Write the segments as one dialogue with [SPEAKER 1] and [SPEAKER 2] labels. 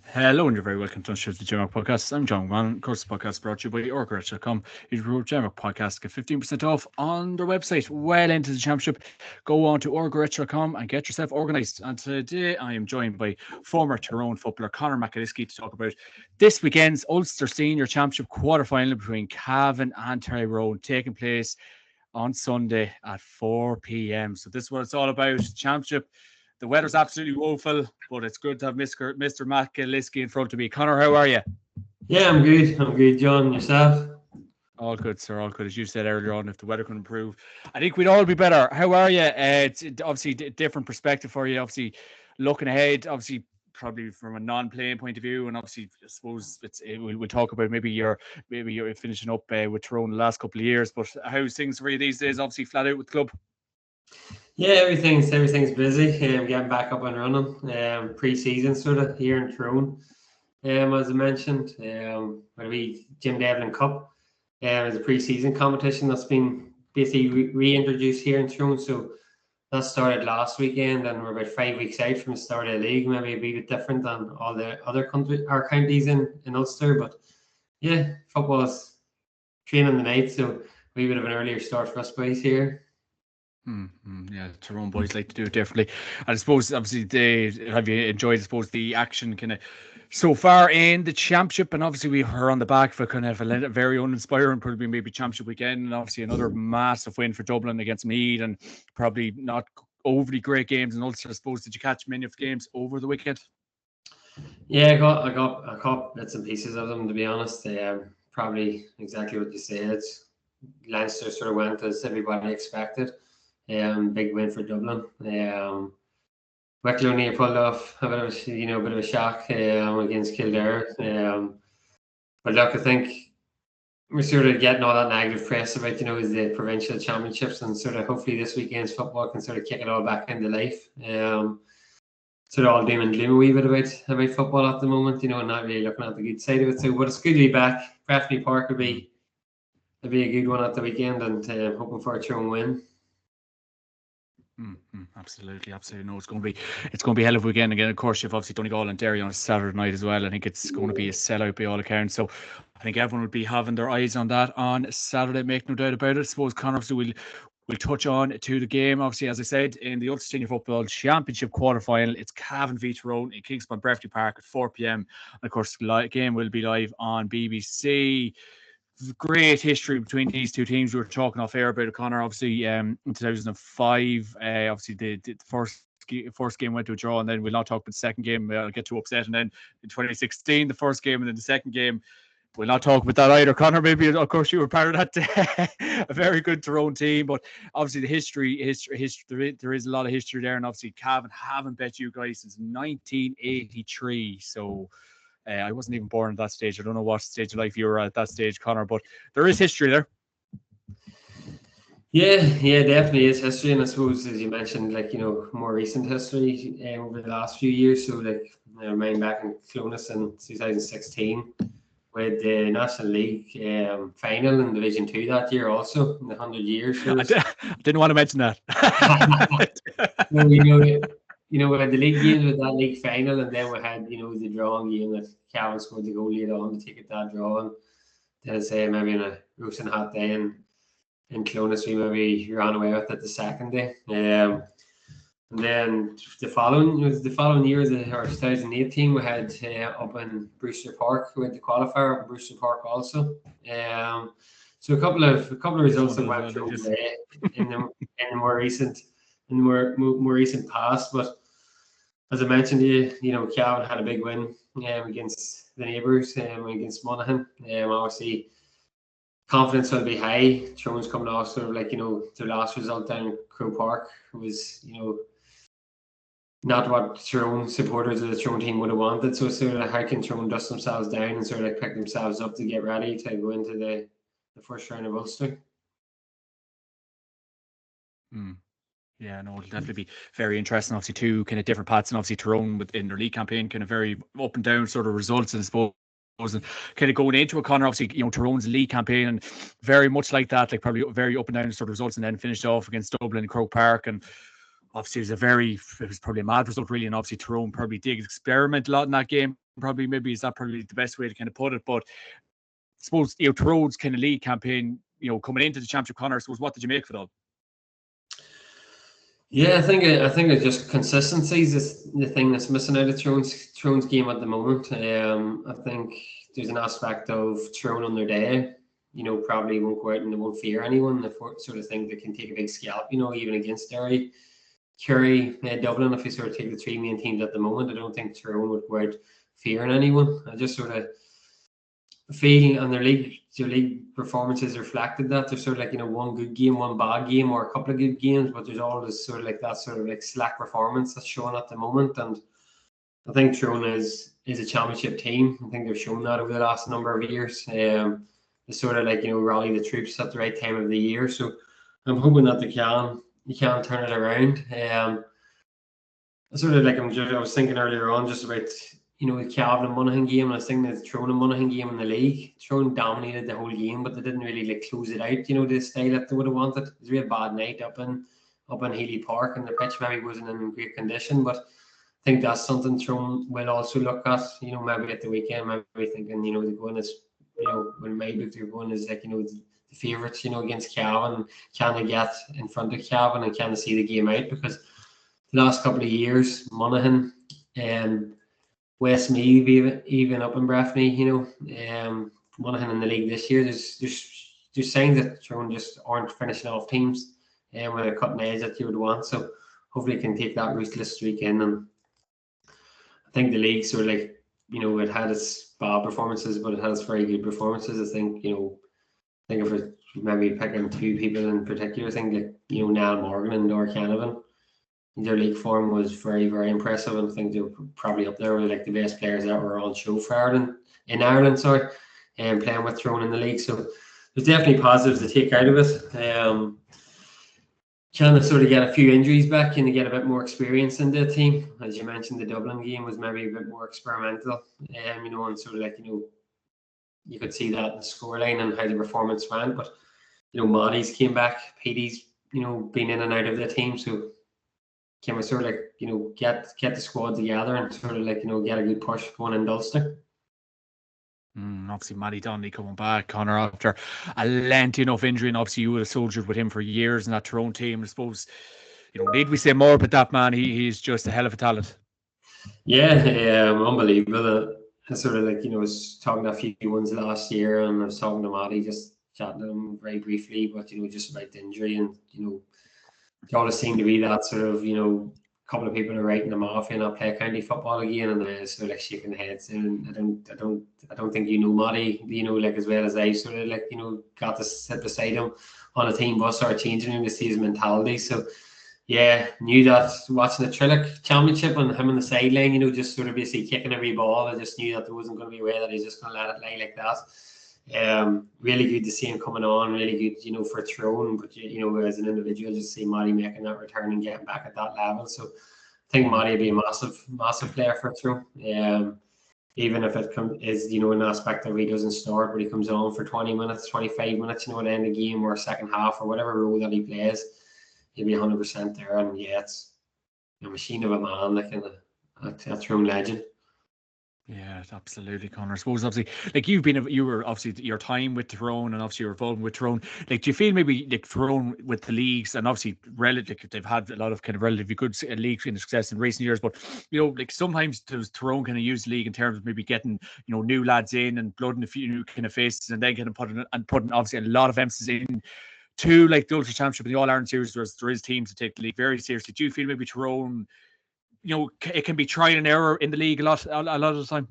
[SPEAKER 1] Hello, and you're very welcome to the Jamrock Podcast. I'm John Wan. Of course, the podcast brought to you by orgreach.com. If you wrote Jamrock Podcast, get 15% off on their website. Well into the championship, go on to orgreach.com and get yourself organised. And today I am joined by former Tyrone footballer Conor McAliskey to talk about this weekend's Ulster Senior Championship quarter-final between Cavan and Tyrone, taking place on Sunday at 4 p.m. So this is what it's all about, championship. The weather's absolutely woeful, but it's good to have Mr. McAliskey in front of me. Conor, how are you?
[SPEAKER 2] Yeah, I'm good. I'm good, John. Yourself?
[SPEAKER 1] All good, sir. All good. As you said earlier on, if the weather can improve, I think we'd all be better. How are you? It's obviously a different perspective for you. Obviously, looking ahead, obviously, probably from a non-playing point of view, and obviously, I suppose we'll talk about maybe you're finishing up with Tyrone the last couple of years. But how's things for you these days? Obviously, flat out with the club.
[SPEAKER 2] Yeah, everything's busy. Getting back up and running. Pre-season sort of here in Tyrone. As I mentioned, we Jim Devlin Cup is a pre-season competition that's been basically reintroduced here in Tyrone. So that started last weekend, and we're about 5 weeks out from the start of the league. Maybe a bit different than all the other counties in Ulster, but yeah, football's training the night, so we would have an earlier start for us boys here.
[SPEAKER 1] Yeah, Tyrone boys like to do it differently. And I suppose, obviously, have you enjoyed, I suppose, the action kind of so far in the championship? And obviously, we are on the back of a kind of a very uninspiring, probably maybe championship weekend, and obviously another massive win for Dublin against Meath, and probably not overly great games in Ulster. I suppose, did you catch many of the games over the weekend?
[SPEAKER 2] Yeah, I got bits and pieces of them, to be honest. Probably exactly what you said. Leinster sort of went as everybody expected. Big win for Dublin. Wicklow O'Neill pulled off a bit of a shock against Kildare. But look, I think we're sort of getting all that negative press about is the provincial championships, and sort of hopefully this weekend's football can sort of kick it all back into life. Sort of all doom and gloom a wee bit about football at the moment, and not really looking at the good side of it. So, but it's good to be back. Breffni Park will be a good one at the weekend, and hoping for a Tyrone win.
[SPEAKER 1] Absolutely. No, it's going to be a hell of a weekend again. Of course, you've obviously Donegal and Derry on a Saturday night as well. I think it's going to be a sellout by all accounts. So I think everyone will be having their eyes on that on Saturday. Make no doubt about it. I suppose, Conor, so we'll touch on to the game. Obviously, as I said, in the Ulster Senior Football Championship quarter-final, it's Cavan v Tyrone in Kingspan Breffni Park at 4 p.m. And of course, the game will be live on BBC. Great history between these two teams. We were talking off air about it, Conor. Obviously, in 2005, obviously the first game went to a draw, and then we'll not talk about the second game. I'll get too upset. And then in 2016, the first game, and then the second game, we'll not talk about that either. Conor, maybe, of course, you were part of that. A very good Tyrone team, but obviously the history. There is a lot of history there, and obviously Cavan haven't bet you guys since 1983. So. I wasn't even born at that stage. I don't know what stage of life you were at that stage, Conor, but there is history there.
[SPEAKER 2] Yeah, definitely is history. And I suppose, as you mentioned, more recent history over the last few years. So, I remain back in Clonus in 2016 with the National League final in Division 2 that year also, in the 100 years. So
[SPEAKER 1] I didn't want to mention that.
[SPEAKER 2] We had the league games with that league final, and then we had, the drawing game that Cavan scored the goal later on to take it that draw. And then I'd say maybe in a roasting hot day in Clonus, we maybe ran away with it the second day. And then the following year, or 2018, we had up in Brewster Park, we had the qualifier up in Brewster Park also. So a couple of results that went through in the more recent past, but as I mentioned to you, Cavan had a big win against the neighbours, against Monaghan. Obviously, confidence will be high. Tyrone's coming off sort of their last result down in Croke Park was, not what Tyrone supporters of the Tyrone team would have wanted. So sort of how can Tyrone dust themselves down and sort of pick themselves up to get ready to go into the first round of Ulster?
[SPEAKER 1] Yeah, no, it'll definitely be very interesting. Obviously, two kind of different paths, and obviously Tyrone within their league campaign, kind of very up and down sort of results, and I suppose. And kind of going into it, Conor, obviously, Tyrone's league campaign, and very much like that, probably very up and down sort of results, and then finished off against Dublin and Croke Park. And obviously it was probably a mad result really, and obviously Tyrone probably did experiment a lot in that game. Probably maybe is that probably the best way to kind of put it. But I suppose Tyrone's kind of league campaign, coming into the championship, Conor, I suppose, what did you make of it all?
[SPEAKER 2] Yeah, I think it's just consistency is the thing that's missing out of Tyrone's game at the moment. I think there's an aspect of Tyrone on their day, probably won't go out and they won't fear anyone. They sort of think they can take a big scalp, even against Derry, Kerry, Dublin. If you sort of take the three main teams at the moment, I don't think Tyrone would go out fearing anyone. I just sort of feel, and their league performances reflected that. There's sort of like, one good game, one bad game, or a couple of good games, but there's always sort of like that sort of like slack performance that's showing at the moment. And I think Tyrone is a championship team. I think they've shown that over the last number of years. They sort of like, rally the troops at the right time of the year. So I'm hoping that they can turn it around. Sort of like I was thinking earlier on just about, the Cavan and Monaghan game, and I was thinking the Tyrone and Monaghan game in the league. Tyrone dominated the whole game, but they didn't really like close it out, the style that they would have wanted. It was a real bad night up in Healy Park, and the pitch maybe wasn't in great condition, but I think that's something Tyrone will also look at, maybe at the weekend, maybe thinking, they're going as, when maybe they're going as like, the favourites, against Cavan. Can they get in front of Cavan and can they see the game out? Because the last couple of years, Monaghan and Westmeath, even up in Breffni, Monaghan in the league this year, there's signs that Tyrone just aren't finishing off teams with a cutting edge that you would want. So hopefully can take that route this weekend. And I think the league sort of like, it had its bad performances, but it has very good performances. I think, if we're maybe picking two people in particular, I think like, Niall Morgan and Dor Cavan, their league form was very, very impressive, and I think they were probably up there with like the best players that were on show for Ireland, and playing with Tyrone in the league. So there's definitely positives to take out of it. Can they sort of get a few injuries back? Can they get a bit more experience in the team? As you mentioned, the Dublin game was maybe a bit more experimental, and sort of like, you could see that in the scoreline and how the performance went. But, Maddie's came back, Petey's, been in and out of the team. So can we sort of like, get the squad together and sort of like, get a good push going in Ulster?
[SPEAKER 1] Obviously, Matty Donnelly coming back, Conor, after a lengthy enough injury, and obviously you would have soldiered with him for years in that Tyrone team. I suppose, need we say more about that man? He's just a hell of a talent.
[SPEAKER 2] Yeah, unbelievable. I sort of like, I was talking to a few ones last year, and I was talking to Matty, just chatting to him very briefly, but, just about the injury, and, there always seemed to be that sort of, a couple of people are writing them off and not play county football again, and they're sort of like shaking their heads. And I don't think Matty, like as well as I sort of like, got to sit beside him on a team bus or a changing room to see his mentality. So yeah, knew that watching the Trillick Championship and him on the sideline, just sort of basically kicking every ball. I just knew that there wasn't going to be a way that he's just going to let it lie like that. Really good to see him coming on, really good, for Tyrone, but as an individual, just see Matty making that return and getting back at that level. So I think Matty will be a massive player for Tyrone. Even if it is, an aspect that he doesn't start, but he comes on for 20 minutes, 25 minutes, at the end of the game or second half or whatever role that he plays, he'll be 100% there. And yeah, it's a machine of a man, like a Tyrone legend.
[SPEAKER 1] Yeah, absolutely, Conor. I suppose obviously, like you were obviously your time with Tyrone, and obviously you're involved with Tyrone. Like, do you feel maybe like Tyrone with the leagues, and obviously relatively they've had a lot of kind of relatively good leagues in success in recent years, but like sometimes does Tyrone kind of use the league in terms of maybe getting new lads in and blooding a few new kind of faces, and then getting putting obviously a lot of emphasis in to like the Ulster Championship and the All Ireland Series, where there is teams to take the league very seriously. Do you feel maybe Tyrone, it can be trial and error in the league a lot of the time?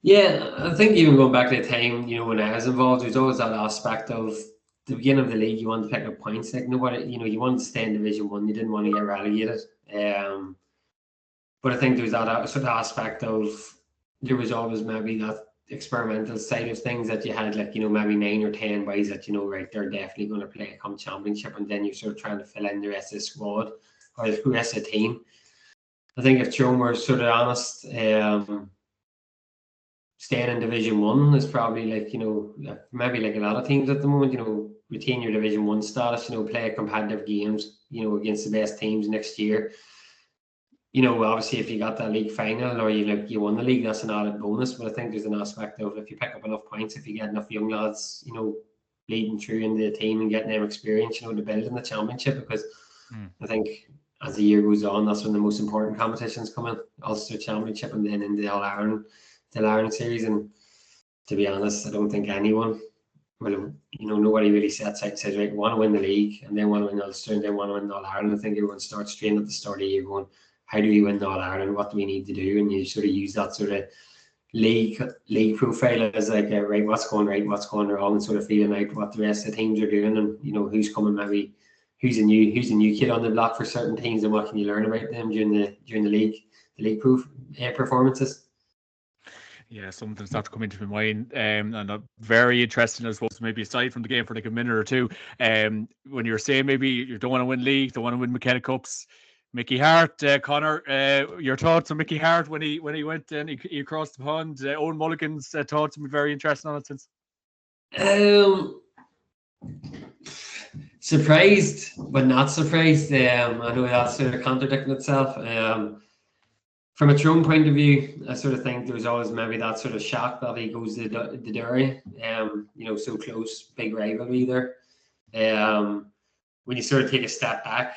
[SPEAKER 2] Yeah, I think even going back to the time, when I was involved, there's always that aspect of the beginning of the league, you want to pick up points. Like nobody, you wanted to stay in Division 1, you didn't want to get relegated. But I think there's that sort of aspect of, there was always maybe that experimental side of things that you had, like, maybe 9 or 10 boys that, right, they're definitely going to play come championship, and then you're sort of trying to fill in the rest of the squad or the rest of the team. I think if Tyrone were sort of honest, staying in Division 1 is probably like, maybe like a lot of teams at the moment, retain your Division 1 status, play competitive games, against the best teams next year. Obviously if you got that league final or you won the league, that's an added bonus. But I think there's an aspect of if you pick up enough points, if you get enough young lads, leading through into the team and getting their experience, to build in the championship, because I think as the year goes on, that's when the most important competitions come in, Ulster Championship and then in the All-Ireland series. And to be honest, I don't think anyone, nobody really sets out and says, right, we want to win the league and then want to win Ulster and then want to win All-Ireland. I think everyone starts training at the start of the year going, how do we win All-Ireland? What do we need to do? And you sort of use that sort of league profile as like, right, what's going right, what's going wrong, and sort of feeling out what the rest of the teams are doing, and who's coming, maybe who's a new kid on the block for certain teams, and what can you learn about them during the league performances.
[SPEAKER 1] Yeah, something's not to come into my mind, and very interesting, I suppose, maybe aside from the game for like a minute or two. When you're saying maybe you don't want to win league, don't want to win McKenna Cups, Mickey Hart, Connor, your thoughts on Mickey Hart when he went and he crossed the pond? Owen Mulligan's thoughts have been very interesting on it since.
[SPEAKER 2] Surprised, but not surprised. I know that's sort of contradicting itself. From a Tyrone point of view, I sort of think there was always maybe that sort of shock that he goes to the Derry. So close, big rivalry there. When you sort of take a step back,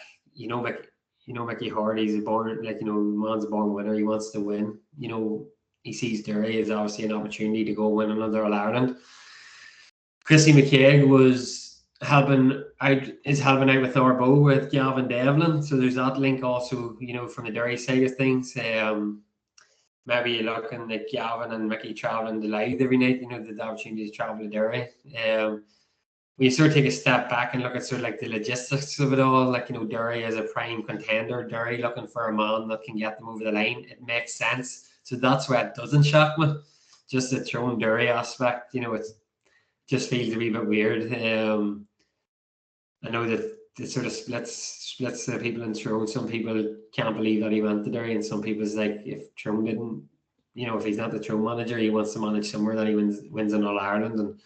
[SPEAKER 2] Mickey Hart, he's born, man's a born winner. He wants to win. He sees Derry as obviously an opportunity to go win another All-Ireland. Chrissy McKaig is helping out with Arbo with Cavan Devlin. So there's that link also, from the Derry side of things. Maybe you're looking at Cavan and Mickey travelling to Louth every night, the opportunity to travel to Derry. When you sort of take a step back and look at sort of like the logistics of it all, Derry as a prime contender, Derry looking for a man that can get them over the line, it makes sense. So that's why it doesn't shock me. Just the Tyrone Derry aspect, it just feels a wee bit weird. I know that it sort of splits the people in Tyrone. Some people can't believe that he went to Derry, and some people's like, if Tyrone didn't, if he's not the Tyrone manager, he wants to manage somewhere that he wins in All-Ireland. And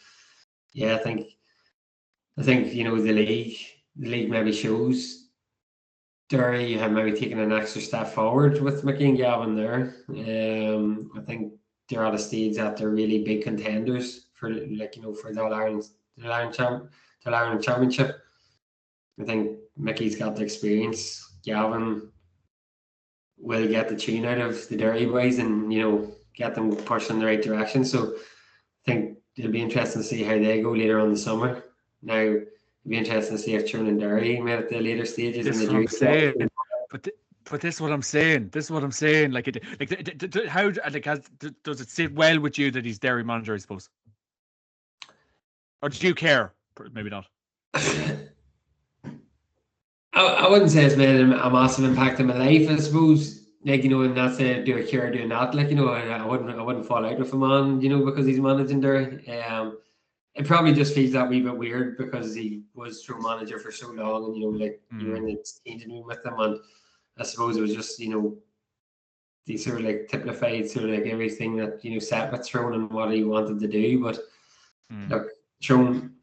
[SPEAKER 2] yeah, I think the league maybe shows Derry have maybe taken an extra step forward with Mickey and Gavin there. I think they're at a stage that they're really big contenders for the All-Ireland Championship. I think Mickey's got the experience. Gavin will get the tune out of the Derry boys and get them pushing in the right direction. So I think it'll be interesting to see how they go later on the summer. Now, it'll be interesting to see if Tyrone and Derry met at the later stages in the
[SPEAKER 1] June. But this is what I'm saying. Like, how does it sit well with you that he's Derry manager, I suppose? Or do you care? Maybe not.
[SPEAKER 2] I wouldn't say it's made a massive impact in my life, I suppose. And not say do I care doing that. I wouldn't fall out with him on, because he's managing Derry. It probably just feels that wee bit weird because he was Tyrone manager for so long, and you were in the changing room with him, and I suppose it was just he sort of like typified sort of like everything that set with Tyrone and what he wanted to do. But look, Tyrone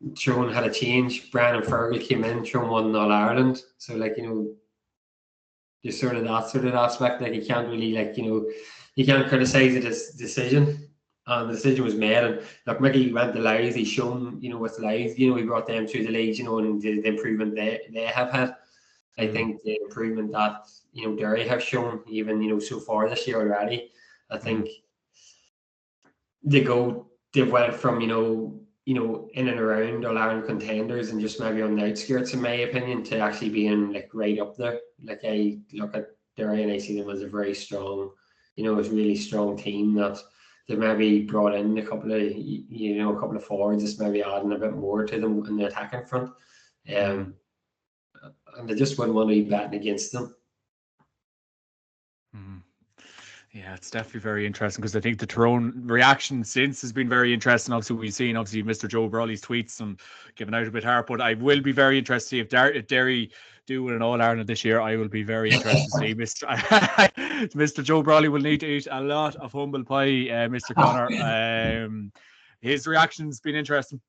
[SPEAKER 2] had a change. Brian and Fergal came in. Tyrone won All-Ireland, so there's sort of that sort of aspect. You can't really you can't criticize this decision. And the decision was made, and look, Mickey went to Louth. He's shown, with Louth, he brought them through the leagues, and the improvement they have had. I think the improvement that Derry have shown, even so far this year already. I think they've went from in and around All-Ireland contenders and just maybe on the outskirts, in my opinion, to actually being right up there. I look at Derry and I see them as a very strong, a really strong team that they've maybe brought in a couple of forwards, just maybe adding a bit more to them in the attacking front. And they just wouldn't want to be betting against them.
[SPEAKER 1] Yeah, it's definitely very interesting because I think the Tyrone reaction since has been very interesting. Obviously, we've seen Mr. Joe Brawley's tweets and giving out a bit hard, but I will be very interested to see if Derry do win an All-Ireland this year, I will be very interested to see. Mr. Joe Brawley will need to eat a lot of humble pie, Mr. Connor. His reaction's been interesting.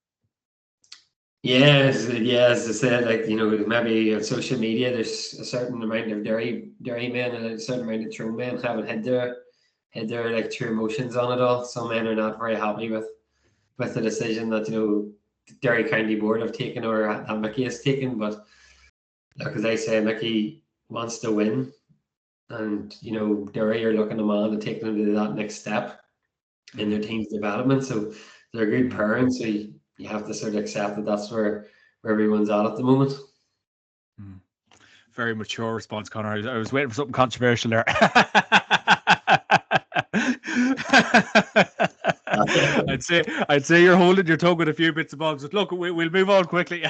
[SPEAKER 2] Yes, as I said, like, maybe on social media, there's a certain amount of dairy men and a certain amount of Tyrone men haven't had their like true emotions on it all. Some men are not very happy with the decision that Derry County Board have taken, or that Mickey has taken. But look, as I say, Mickey wants to win, and Derry are looking a man to take them to that next step in their team's development. So they're good parents. So you have to sort of accept that that's where everyone's at the moment.
[SPEAKER 1] Very mature response, Connor. I was waiting for something controversial there. I'd say you're holding your tongue with a few bits and bobs, but look, we'll move on quickly.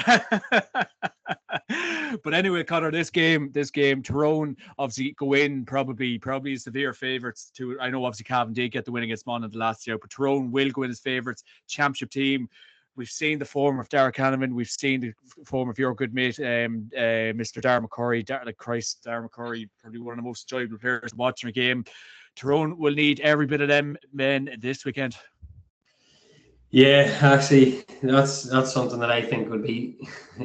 [SPEAKER 1] But anyway, Connor, this game, Tyrone obviously go in probably severe favourites to. I know obviously Cavan did get the win against Monaghan last year, but Tyrone will go in as favourites. Championship team. We've seen the form of Darragh Canavan. We've seen the form of your good mate, Mr. Darragh McCurry. Darragh McCurry, probably one of the most enjoyable players watching a game. Tyrone will need every bit of them men this weekend.
[SPEAKER 2] Yeah, actually, that's something that I think would be.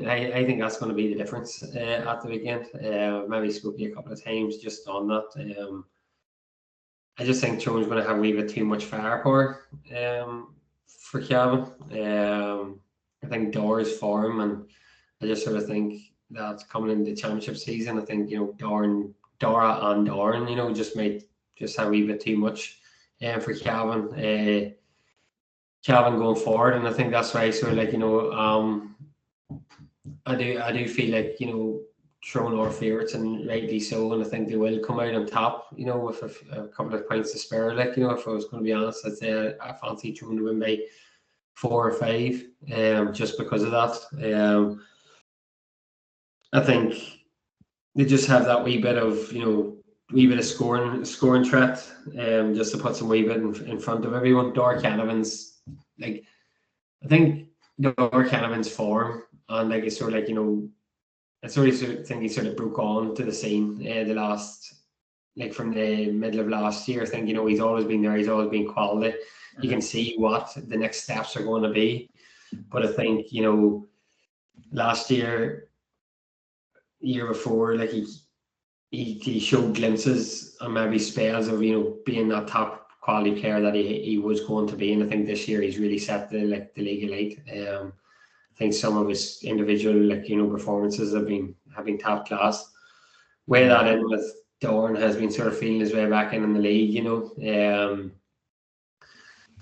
[SPEAKER 2] I think that's going to be the difference at the weekend. Maybe spoke to you a couple of times just on that. I just think Tyrone's going to have a wee bit too much firepower for Cavan. I think Dora's form, and I just sort of think that coming into the championship season, I think Dora and Doran, just might just have a wee bit too much for Cavan. Cavan going forward, and I think that's why sort of like I do feel like Tyrone are favourites, and rightly so, and I think they will come out on top with a couple of points to spare. Like if I was going to be honest, I'd say I fancy Tyrone to win by 4 or 5, just because of that. I think they just have that wee bit of scoring threat, just to put some wee bit in front of everyone. Darragh Canavan's I think Darragh Canavan's form, and like it's sort of like I sort of think he sort of broke on to the scene the last, like from the middle of last year. I think he's always been there. He's always been quality. You can see what the next steps are going to be. But I think last year before, like he showed glimpses and maybe spells of being that top quality player that he was going to be, and I think this year he's really set the league elite. I think some of his individual performances have been top class. Way that in with Doran has been sort of feeling his way back in the league.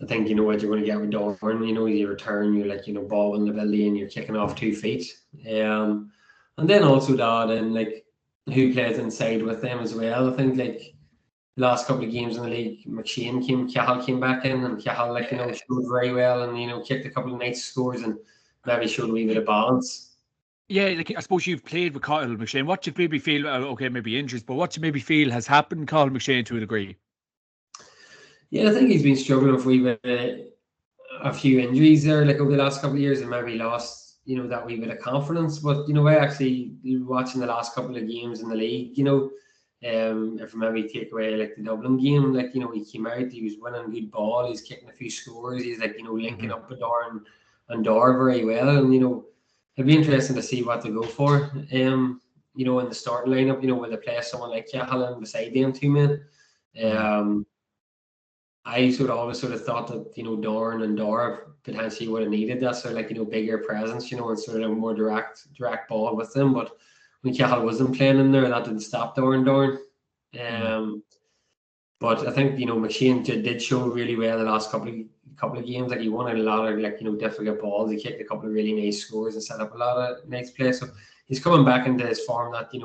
[SPEAKER 2] I think what you're going to get with Doran. You return, you're ball in the belly and you're kicking off 2 feet. And then also that and who plays inside with them as well. I think the last couple of games in the league, Cahill came back in, and Cahill showed very well, and kicked a couple of nice scores and maybe showed a wee bit of balance.
[SPEAKER 1] Yeah, I suppose you've played with Cahill McShane. What do you maybe feel? Okay, maybe injuries, but what do you maybe feel has happened, Cahill McShane, to a degree?
[SPEAKER 2] Yeah, I think he's been struggling with a few injuries there, over the last couple of years, and maybe lost that wee bit of confidence. But I actually watching the last couple of games in the league, if maybe take away the Dublin game, he came out, he was winning good ball, he's kicking a few scores, he's linking up with Doran and Dora very well, and it'd be interesting to see what they go for. In the starting lineup, will they play someone like Cahill beside them 2 men? I always thought that Doran and Dora potentially would have needed that sort of bigger presence, and sort of more direct ball with them. But when Cahill wasn't playing in there, that didn't stop Doran. But I think McShane did show really well the last couple of games. He won a lot of difficult balls. He kicked a couple of really nice scores and set up a lot of nice plays. So he's coming back into his form that we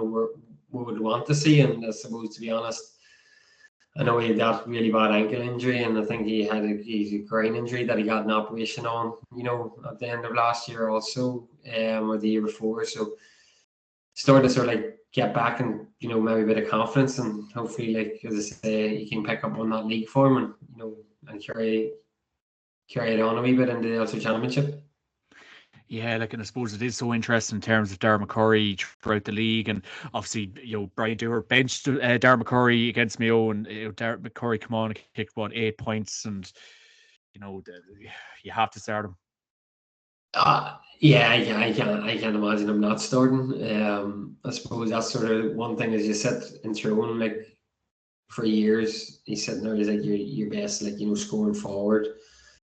[SPEAKER 2] would want to see. And I suppose, to be honest, I know he had that really bad ankle injury, and I think he had a groin injury that he got an operation on, at the end of last year also, or the year before. So starting to sort of get back and maybe a bit of confidence, and hopefully, as I say, he can pick up on that league form and carry it on a wee bit into the Ulster Championship.
[SPEAKER 1] Yeah, like, and I suppose it is so interesting in terms of Darren McCurry throughout the league, and obviously, Brian Dewar benched Darren McCurry against Mayo, and Darren McCurry come on and kicked 8 points, and you have to start him.
[SPEAKER 2] Yeah, I can't imagine him not starting. I suppose that's sort of one thing, as you sit in Tyrone, like for years, he's sitting there as like your best, like scoring forward.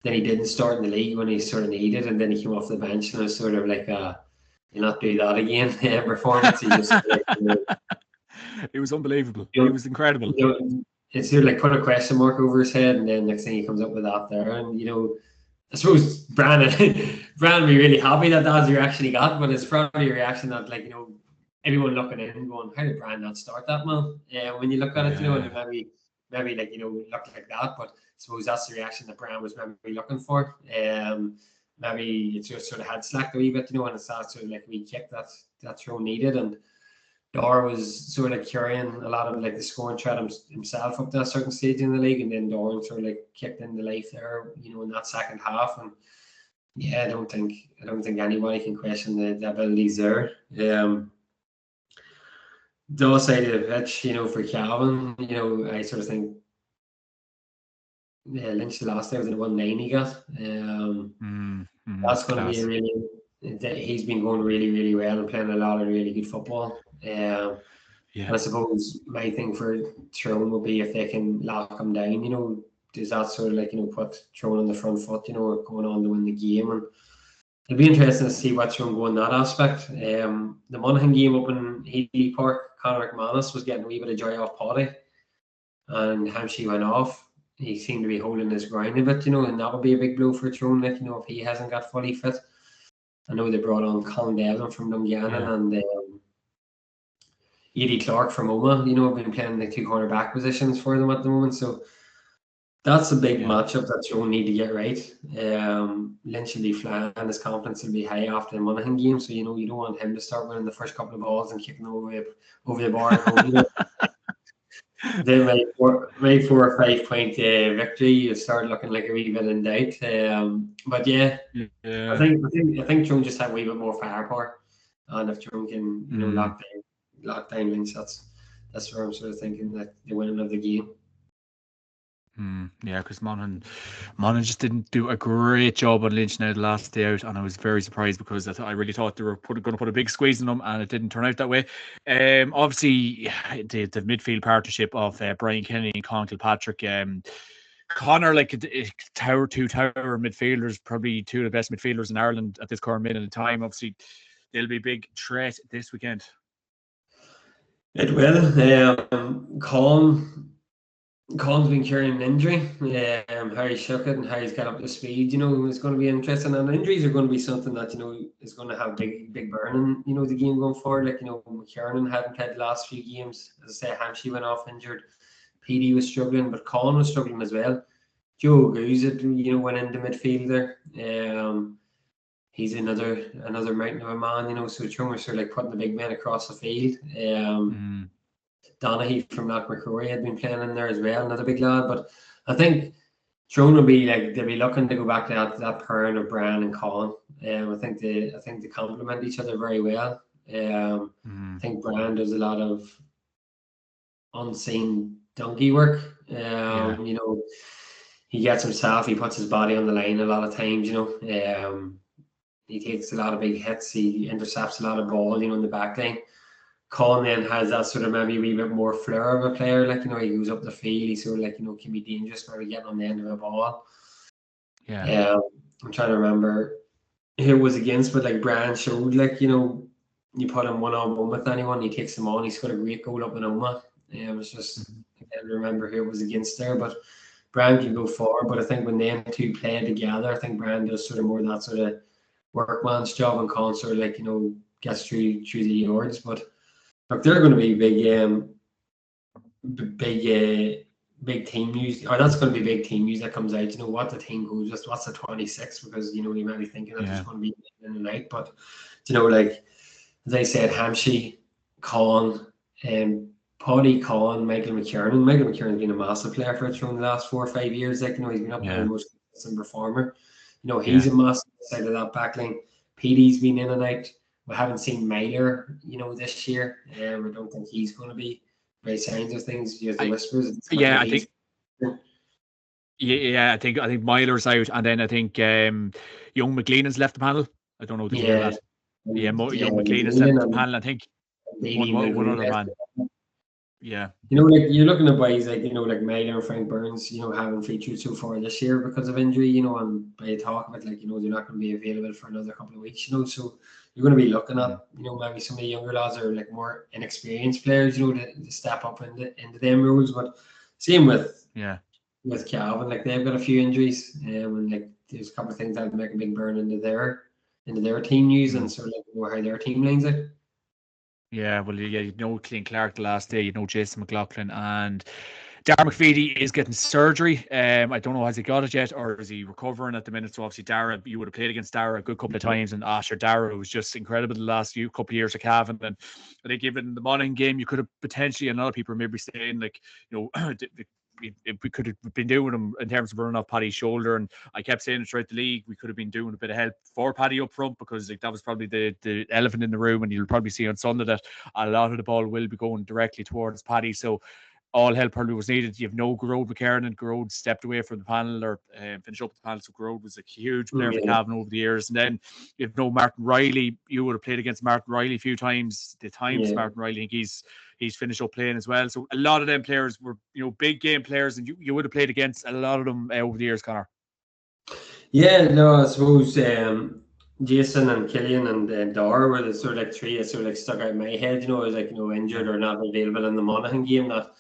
[SPEAKER 2] Then he didn't start in the league when he sort of needed, and then he came off the bench, and it was sort of like you'll not do that again performance. He just
[SPEAKER 1] It was unbelievable. It was incredible.
[SPEAKER 2] It's sort of like put a question mark over his head, and then next thing he comes up with that there, and I suppose Brandon will be really happy that that's the reaction he got, but it's probably a reaction that everyone looking in and going, how did Brandon not start that, man? When you look at it, and maybe look like that, but I suppose that's the reaction that Brandon was maybe looking for. Maybe it just sort of had slacked a wee bit, and it's that sort of like we kick that throw needed, and Dor was sort of carrying a lot of the scoring threat himself up to a certain stage in the league, and then Doran sort of kicked into life there, in that second half. And yeah, I don't think anybody can question the abilities there. The other side of the pitch, for Cavan, I sort of think Lynch the last day was the 1-9 he got. That's going to be a really. He's been going really, really well and playing a lot of really good football. And I suppose my thing for Tyrone will be if they can lock him down, does that sort of put Tyrone on the front foot, going on to win the game. And it'll be interesting to see what Tyrone go in that aspect. The Monaghan game up in Healy Park, Conor McManus was getting a wee bit of joy off Paddy, and Hampshire went off. He seemed to be holding his ground a bit, and that would be a big blow for Tyrone, if he hasn't got fully fit. I know they brought on Colin Devlin from Dungannon and Edie Clark from Oma, have been playing the two cornerback positions for them at the moment. So that's a big matchup that Tyrone need to get right. Lynch will be flying, his confidence will be high after the Monaghan game. So, you don't want him to start winning the first couple of balls and kicking over the bar at home. They made 4 or 5 point victory. You start looking like a wee bit in doubt. But I think Tyrone just have a wee bit more firepower, and if Tyrone can lock down Lynch, that's where I'm sort of thinking that the winning of the game.
[SPEAKER 1] Yeah, because Monaghan just didn't do a great job on Lynch now the last day out, and I was very surprised because I really thought they were going to put a big squeeze on them, and it didn't turn out that way. Obviously, the midfield partnership of Brian Kennedy and Conor Kilpatrick. Connor, two tower midfielders, probably two of the best midfielders in Ireland at this current minute in time. Obviously, they'll be a big threat this weekend.
[SPEAKER 2] It will. Colin's been carrying an injury. How he shook it and how he's got up to speed, is going to be interesting. And injuries are going to be something that, is going to have big burn in, the game going forward. McKiernan hadn't played the last few games. As I say, Hampshire went off injured. PD was struggling, but Colin was struggling as well. Joe Goose had, went into midfield there. He's another mountain of a man, so Tyrone was sort of putting the big men across the field. Donaghy from Knockmacrory had been playing in there as well, another big lad. But I think Tyrone will be they'll be looking to go back to that pairing of Brian and Colin. I think they complement each other very well. I think Brian does a lot of unseen donkey work. He gets himself, he puts his body on the line a lot of times. He takes a lot of big hits. He intercepts a lot of ball, in the back line. Colin then has that sort of maybe a wee bit more flair of a player, he goes up the field, he sort of can be dangerous, maybe getting on the end of a ball. I'm trying to remember who it was against, but Brian showed you put him one-on-one with anyone, he takes him on, he scored a great goal up in Oma. It was just I can't remember who it was against there, but Brian can go forward. But I think when them two play together, I think Brian does sort of more that sort of workman's job, and Colin sort of gets through the yards. But look, they're going to be big team news. Or that's going to be big team news that comes out. What the team goes, just what's the 26th? Because you might be thinking that there's going to be in the night. But as I said, Hampshire, Colin, Paddy, Colin, Michael McKiernan. Michael McKiernan's been a massive player for Tyrone the last 4 or 5 years. He's been up there the most consistent performer. He's a massive side of that back line. PD's been in and out. We haven't seen Myler, this year. I don't think he's going to be by signs of things. Just the whispers.
[SPEAKER 1] I think. Yeah, I think Myler's out, and then I think young McLean's left the panel. I don't know, did you hear that? Yeah, young McLean's left the panel. I think one other man. Yeah.
[SPEAKER 2] Like you're looking at boys like, like Myler and Frank Burns, haven't featured so far this year because of injury, and by talk about like, they're not going to be available for another couple of weeks, so you're going to be looking at, maybe some of the younger lads are like more inexperienced players, to step up into them roles. But same with Cavan, like they've got a few injuries, and like there's a couple of things that make a big burn into their team news and sort of like how their team lines it.
[SPEAKER 1] Yeah, well, Clean Clark the last day, Jason McLaughlin, and Darragh McFeedy is getting surgery. I don't know, has he got it yet, or is he recovering at the minute? So obviously Darragh, you would have played against Darragh a good couple of times, and Darragh was just incredible the last couple of years of Cavan. And I think even the Monaghan game, you could have potentially, and a lot of people are maybe saying like, if we could have been doing him in terms of running off Paddy's shoulder, and I kept saying it throughout the league, we could have been doing a bit of help for Paddy up front, because like that was probably the elephant in the room, and you'll probably see on Sunday that a lot of the ball will be going directly towards Paddy. So all help probably was needed. You have no Garode McCarran, and Garode stepped away from the panel, or finished up the panel. So Garode was a huge player for Cavan over the years. And then you have no Martin Riley. You would have played against Martin Riley a few times. Martin Riley, I think he's finished up playing as well. So a lot of them players were, big game players, and you would have played against a lot of them over the years, Conor.
[SPEAKER 2] Yeah, no, I suppose Jason and Killian and Dar were the sort of like three that sort of like stuck out in my head, as like, injured or not available in the Monaghan game that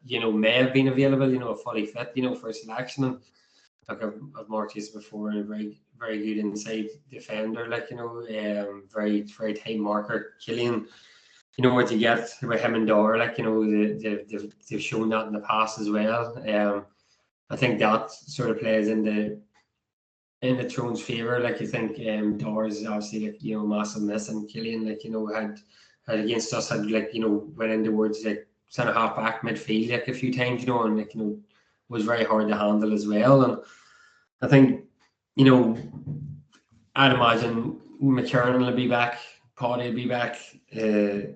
[SPEAKER 2] may have been available, fully fit, for selection. And like I've marked this before, a very, very good inside defender, like, very, very tight marker. Killian, what you get with him and Dora, like, they've shown that in the past as well. I think that sort of plays in the Tyrone's favour. Like, you think Dora's obviously like, massive miss, and Killian, like, had against us, had like, went in towards like centre half back midfield like a few times, and like, was very hard to handle as well. And I think, I'd imagine McCarran will be back, Paddy will be back,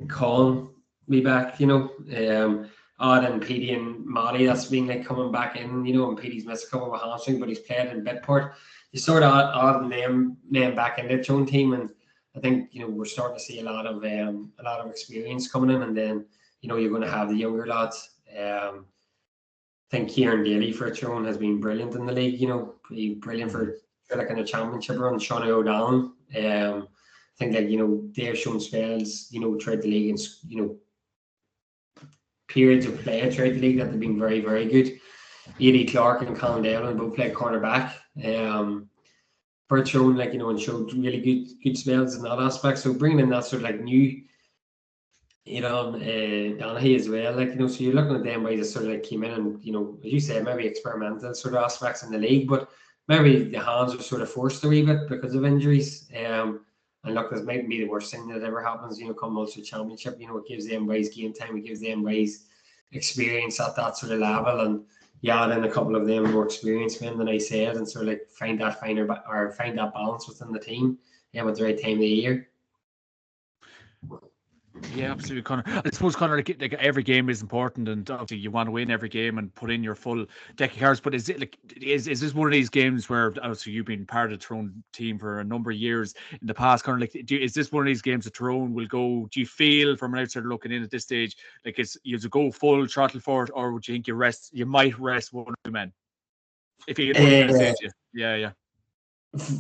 [SPEAKER 2] Colin will be back, Odd and Petey and Matty, that's been like coming back in, and Petey's missed a couple of hamstring, but he's played in Bidport. You sort of odd name back into its own team, and I think we're starting to see a lot of experience coming in, and then you're going to have the younger lads. I think Kieran Daly for Tyrone has been brilliant in the league. Brilliant for like in a championship run. Shawnee O'Donnell. I think that they've shown spells throughout the league, and periods of play throughout the league that they've been very, very good. Eddie Clark and Colin Devlin both played cornerback. For Tyrone, like, and showed really good spells in that aspect. So bringing in that sort of like new, Donaghy as well, like, so you're looking at them boys that sort of like came in and, as you said, maybe experimental sort of aspects in the league, but maybe the hands are sort of forced a wee bit because of injuries. And look, this might be the worst thing that ever happens, come Ulster Championship, it gives them boys game time, it gives them boys experience at that sort of level, and then a couple of them more experienced men than I said, and sort of like find that balance within the team, at the right time of the year.
[SPEAKER 1] Yeah, absolutely, Conor. I suppose, Conor, like every game is important, and obviously you want to win every game and put in your full deck of cards. But is this one of these games where, obviously, you've been part of the Tyrone team for a number of years in the past, Conor? Like, is this one of these games that Tyrone will go? Do you feel, from an outsider looking in at this stage, like you have to go full throttle for it, or would you think you might rest one or two men if you get to stage? Yeah.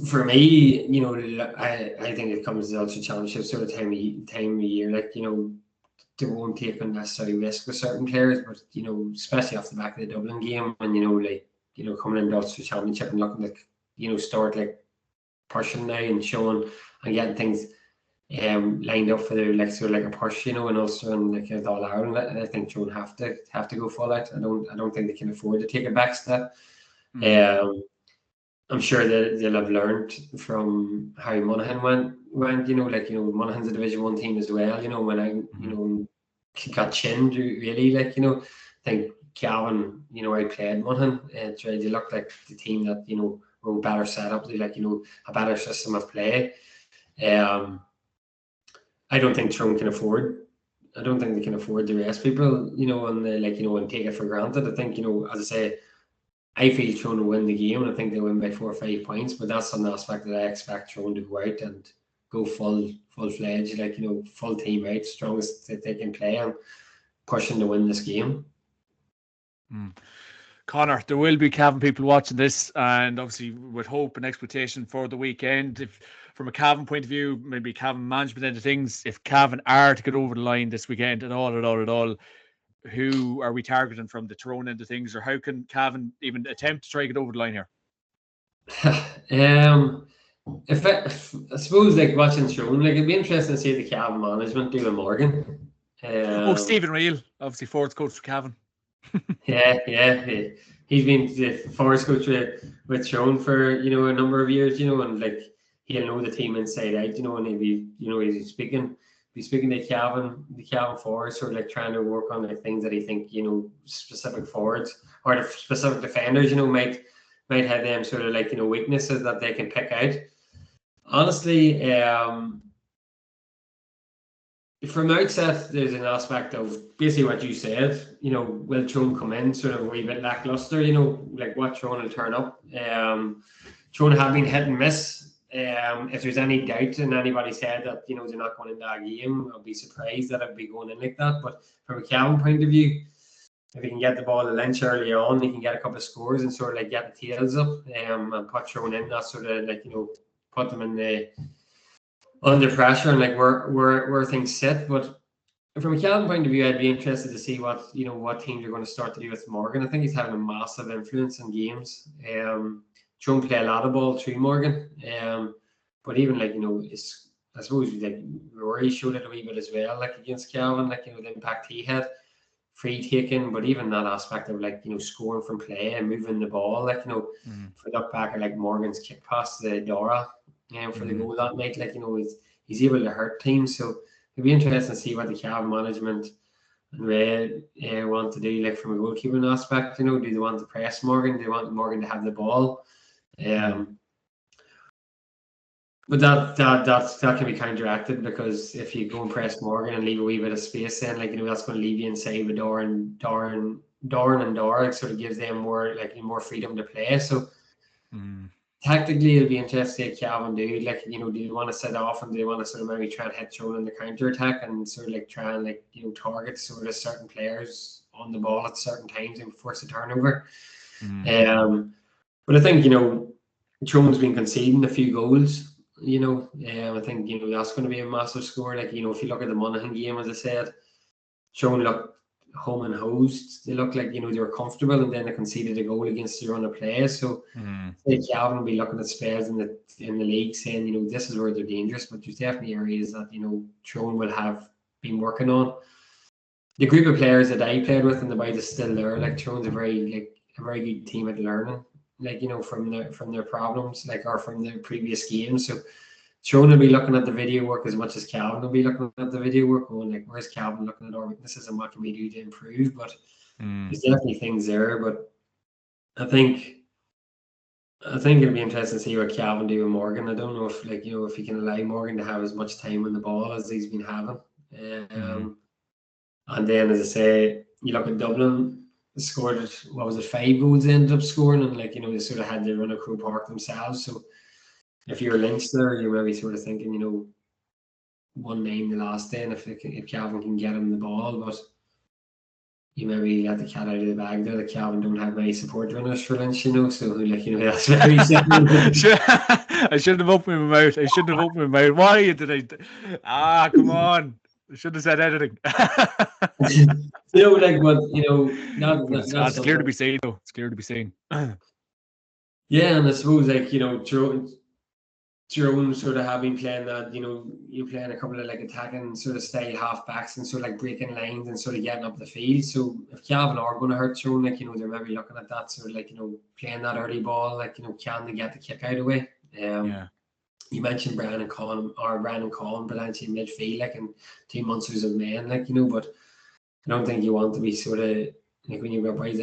[SPEAKER 2] For me, I think it comes to the Ulster Championship sort of time of year. Like, they won't take unnecessary risk with certain players, but especially off the back of the Dublin game, and coming into the Ulster Championship and looking like start like pushing now and showing and getting things lined up for their like sort of like a push, in Ulster and like All Ireland. I think Tyrone have to go full out. I don't think they can afford to take a back step. I'm sure that they'll have learned from how Monaghan went. Monaghan's a Division 1 team as well. When I got chinned, really, I think Cavan, I played Monaghan. They looked like the team that were better set up. They a better system of play. I don't think Tyrone can afford. I don't think they can afford to rest people, and and take it for granted. I think, as I say, I feel Tyrone will win the game, and I think they win by 4 or 5 points. But that's an aspect that I expect Tyrone to go out and go full fledged, full team out, strongest that they can play, and pushing to win this game.
[SPEAKER 1] Connor, there will be Cavan people watching this, and obviously with hope and expectation for the weekend. If from a Cavan point of view, maybe Cavan management end of things, if Cavan are to get over the line this weekend at all, who are we targeting from the Tyrone end of things, or how can Cavan even attempt to try to get over the line here?
[SPEAKER 2] I suppose watching Tyrone, it'd be interesting to see the Cavan management do a Morgan.
[SPEAKER 1] Stephen Reel, obviously forwards coach for Cavan.
[SPEAKER 2] yeah. He's been the forwards coach with Tyrone for a number of years, and he'll know the team inside out, and he'll be he's speaking to the Cavan forwards, sort of trying to work on things that he think specific forwards or the specific defenders might have them sort of weaknesses that they can pick out. Honestly, from the outset, there's an aspect of basically what you said. Will Tyrone come in sort of a wee bit lackluster? What Tyrone will turn up. Tyrone have been hit and miss. If there's any doubt in anybody's head that they're not going in that game, I'll be surprised that I'd be going in like that. But from a Cavan point of view, if he can get the ball to Lynch early on, he can get a couple of scores and sort of get the tails up and put Tyrone in that sort of put them in the under pressure and where things sit. But from a Cavan point of view, I'd be interested to see what teams are going to start to do with Morgan. I think he's having a massive influence in games. Tyrone play a lot of ball through Morgan, but even I suppose Rory showed it a wee bit as well, against Cavan, the impact he had, free taking, but even that aspect of scoring from play and moving the ball, if we look back at Morgan's kick pass to Dora, for the goal that night, he's able to hurt teams. So it'd be interesting to see what the Cavan management and Ray want to do, from a goalkeeping aspect. Do they want to press Morgan? Do they want Morgan to have the ball? But that can be counteracted, because if you go and press Morgan and leave a wee bit of space, then that's going to leave you inside with Dora and Dora. It sort of gives them more more freedom to play. So tactically, it'll be interesting to see Cavan do. Do they want to set off, and do they want to sort of maybe try and hit Tyrone in the counter attack and sort of try and target sort of certain players on the ball at certain times and force a turnover. But I think Tyrone's been conceding a few goals. I think that's going to be a massive score. If you look at the Monaghan game, as I said, Tyrone looked home and hosed. They looked like they were comfortable, and then they conceded a goal against their own players. So Cavan will be looking at spells in the league, saying this is where they're dangerous. But there's definitely areas that Tyrone will have been working on. The group of players that I played with and the boys is still there. Tyrone's a very good team at learning. From their problems, or from their previous games. So Tyrone will be looking at the video work as much as Cavan will be looking at the video work, going where's Cavan looking at our weaknesses and what can we do to improve. But there's definitely things there. But I think it'll be interesting to see what Cavan do with Morgan. I don't know if if he can allow Morgan to have as much time on the ball as he's been having. And then, as I say, you look at Dublin. Scored 5 goals they ended up scoring, and they sort of had to run a Crow Park themselves. So if you're Lynch there, you're maybe sort of thinking 1-9 the last day, and if Cavan can get him the ball, but you maybe let the cat out of the bag there. The Cavan don't have many support runners for Lynch, so that's very simple.
[SPEAKER 1] I shouldn't have opened my mouth. Why did I? Come on. I shouldn't have said anything.
[SPEAKER 2] It's
[SPEAKER 1] clear to be seen, though. It's clear to be seen.
[SPEAKER 2] Yeah, and I suppose Tyrone sort of have been playing that, you playing a couple of attacking sort of style half-backs and sort of breaking lines and sort of getting up the field. So if Cavan are going to hurt Tyrone, they're maybe looking at that sort of playing that early ball, can they get the kick out of the way? You mentioned Brandon Collin potentially midfield, and 2 months of men, but I don't think you want to be sort of when you've got boys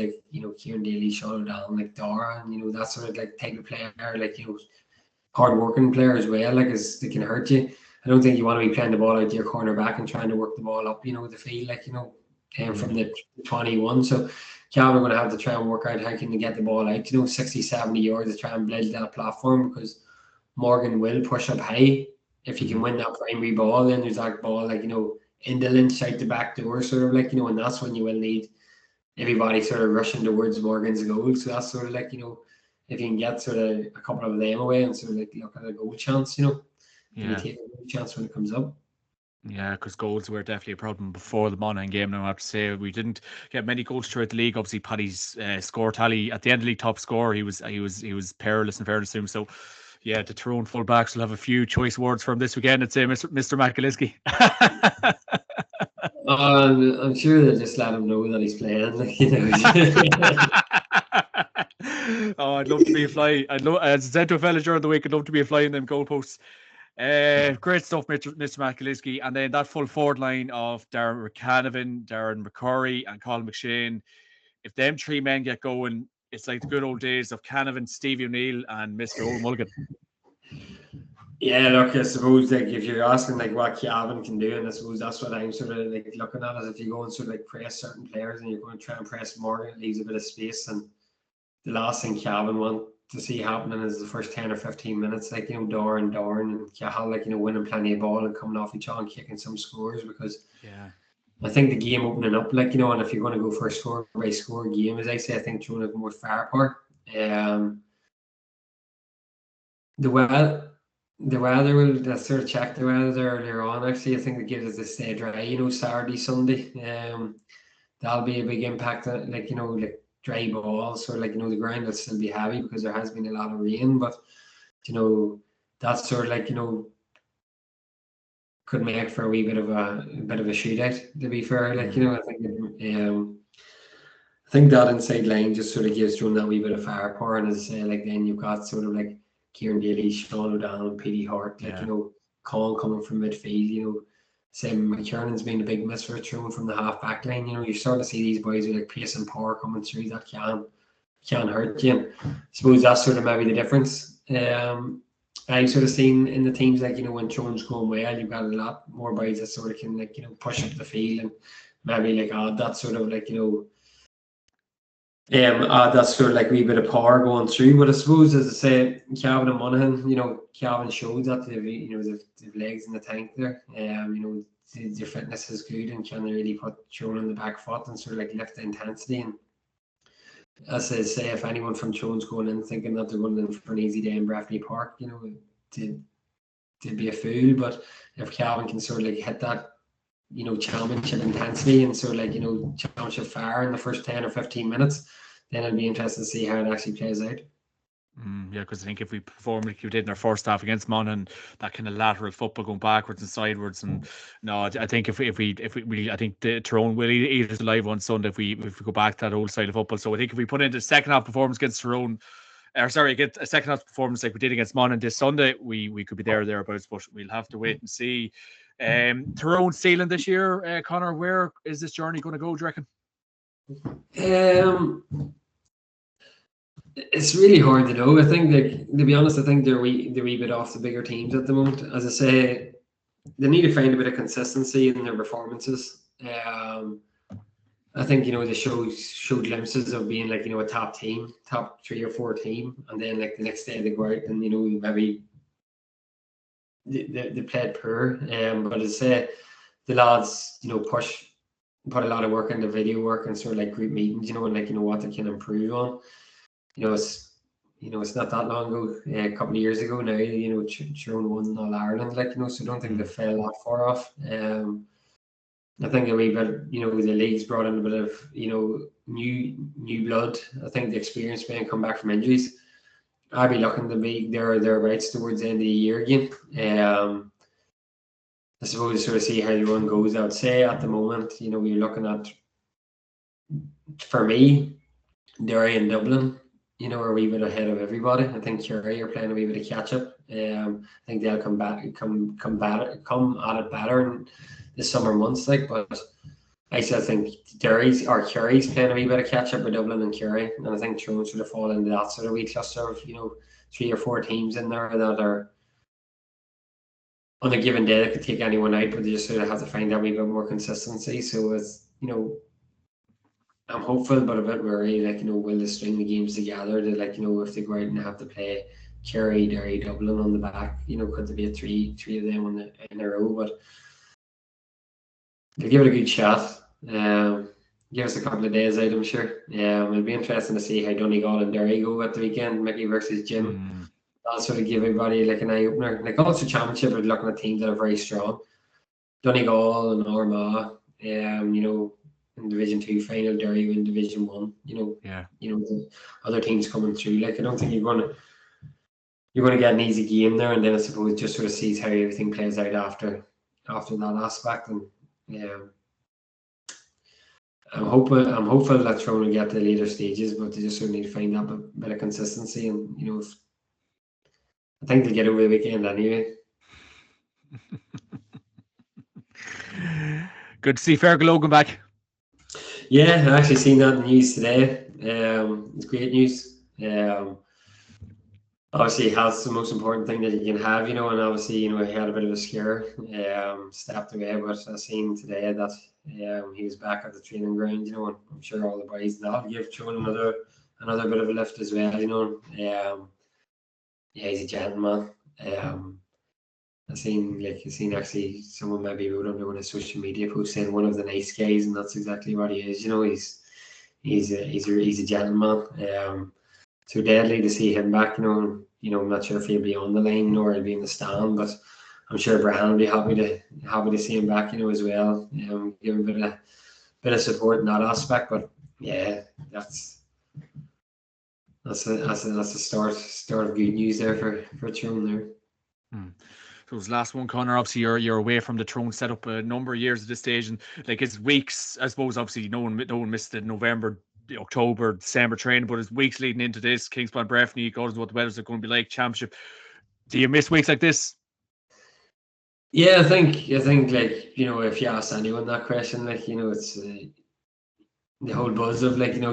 [SPEAKER 2] Kieran Daly, Sean O'Donnell, Dora, and that sort of type of player, hard-working player as well. Like, as they can hurt you. I don't think you want to be playing the ball out to your corner back and trying to work the ball up, the field, like, from the 21. So Cavan are going to have to try and work out how can they get the ball out, 60, 70 yards to try and build that platform, because Morgan will push up high. If you can win that primary ball, then there's that ball, like, in the lynch out the back door, sort of like, and that's when you will need everybody sort of rushing towards Morgan's goal. So that's sort of like, if you can get sort of a couple of them away and sort of like look at a goal chance, you take a goal chance when it comes up.
[SPEAKER 1] Yeah, because goals were definitely a problem before the Monaghan game. Now I have to say we didn't get many goals throughout the league. Obviously, Paddy's score tally at the end of the league, top scorer. He was perilous in fairness to him. So yeah, the Tyrone fullbacks will have a few choice words from this weekend. I'd say Mr. McAliskey.
[SPEAKER 2] I'm sure they'll just let him know that he's playing.
[SPEAKER 1] Oh, I'd love to be a fly. As I said to a fella during the week, I'd love to be a fly in them goalposts. Great stuff, Mr. McAliskey. And then that full forward line of Darren Cavan, Darren McCurry, and Colin McShane. If them three men get going, it's like the good old days of Canavan, Stevie O'Neill, and Mr. O'Mulligan.
[SPEAKER 2] Yeah, look, I suppose like if you're asking like what Cavan can do, and I suppose that's what I'm sort of like looking at, is if you go and sort of like press certain players and you're going to try and press Morgan, it leaves a bit of space. And the last thing Cavan want to see happening is the first 10 or 15 minutes, like, Doran and Cahill, like, winning plenty of ball and coming off each other and kicking some scores, because I think the game opening up, like, and if you're going to go for a score by score game, as I say, I think Tyrone have more firepower. The weather will sort of check the weather earlier on. Actually, I think it gives us to stay dry, Saturday, Sunday. That'll be a big impact, like, like dry balls, or like, the ground will still be heavy because there has been a lot of rain, but that's sort of like, could make for a wee bit of a shootout, to be fair. Like, I think that inside line just sort of gives Tyrone that wee bit of firepower. And as I say, like, then you've got sort of like Kieran Daly, Sean O'Donnell, Petey Hart, like, Colin coming from midfield, Sam McKernan's been a big miss for Tyrone from the half back line. You're starting to see these boys with like pace and power coming through that can hurt you. And I suppose that's sort of maybe the difference. I've sort of seen in the teams, like, when Tyrone's going well, you've got a lot more boys that sort of can, like, push up the field and maybe like add that sort of like, that's sort of like a wee bit of power going through. But I suppose, as I say, Cavan and Monaghan, Cavan showed that they've legs in the tank there. Their fitness is good, and can they really put Tyrone on the back foot and sort of like lift the intensity. And as I say, if anyone from Tyrone's going in thinking that they're going in for an easy day in Breffni Park, they'd be a fool. But if Cavan can sort of like hit that, championship intensity and sort of like, championship fire in the first 10 or 15 minutes, then it'll be interesting to see how it actually plays out.
[SPEAKER 1] Yeah, because I think if we perform like you did in our first half against Monaghan, that kind of lateral football going backwards and sidewards, and no, I think if we I think the Tyrone will eat us alive on Sunday if we go back to that old style of football. So I think if we put into a second half performance against Tyrone, get a second half performance like we did against Monaghan this Sunday, we could be there or thereabouts, but we'll have to wait and see. Tyrone sailing this year, Connor, where is this journey going to go, do you reckon?
[SPEAKER 2] It's really hard to know. I think, like, to be honest, I think they're a wee bit off the bigger teams at the moment. As I say, they need to find a bit of consistency in their performances. I think, they show glimpses of being like, a top 3 or 4 team, and then like the next day they go out and maybe they played poor. But as I say, the lads put a lot of work into video work and sort of like group meetings, and like what they can improve on. It's not that long ago, a couple of years ago now, Tyrone won All Ireland, like, so I don't think they fell that far off. I think a wee bit, the league's brought in a bit of, new blood. I think the experience may come back from injuries. I'd be looking to be thereabouts towards the end of the year again. I suppose sort of see how the run goes. I would say at the moment, you're looking at, for me, Derry and Dublin, are a wee bit ahead of everybody. I think Kerry are playing a wee bit of catch up. I think they'll come at it better in the summer months. Like, but I still think Kerry's playing a wee bit of catch up with Dublin and Kerry, and I think Tyrone sort of fall into that sort of wee cluster of 3 or 4 teams in there that are on a given day that could take anyone out, but they just sort of have to find that wee bit more consistency. So it's, I'm hopeful, but a bit worried, will they string the games together to, if they go out and have to play Kerry, Derry, Dublin on the back, could there be a three of them in a row? But they'll give it a good shot. Give us a couple of days out, I'm sure. It'll be interesting to see how Donegal and Derry go at the weekend, Mickey versus Jim. That'll sort of give everybody an eye opener. Ulster Championship are looking at teams that are very strong. Donegal and Armagh, in Division 2 final, Derry in Division 1. The other teams coming through. I don't think you're going to get an easy game there, and then I suppose just sort of sees how everything plays out after that aspect. And I'm hopeful that Tyrone will get to the later stages, but they just sort of need to find that bit of consistency. And I think they'll get over the weekend anyway.
[SPEAKER 1] Good to see Fergal Logan back.
[SPEAKER 2] Yeah, I actually seen that in the news today. It's great news. Obviously, health's the most important thing that you can have, and obviously, he had a bit of a scare, stepped away, but I seen today that he was back at the training ground, and I'm sure all the boys that'll give Tyrone another bit of a lift as well, he's a gentleman. I seen actually someone maybe wrote under one of social media posts saying one of the nice guys, and that's exactly what he is. He's a gentleman. So deadly to see him back. I'm not sure if he'll be on the line or he'll be in the stand, but I'm sure Brian will be happy to see him back. As well. Give him a bit of support in that aspect. But yeah, that's a start of good news there for Tyrone there.
[SPEAKER 1] So his last one, Conor, obviously you're away from the Tyrone setup a number of years at this stage, and it's weeks, I suppose. Obviously no one missed the November, October, December training, but it's weeks leading into this. Kingspan, Breffni, God knows what the weather's going to be like. Championship. Do you miss weeks like this?
[SPEAKER 2] Yeah, I think if you ask anyone that question, it's the whole buzz of getting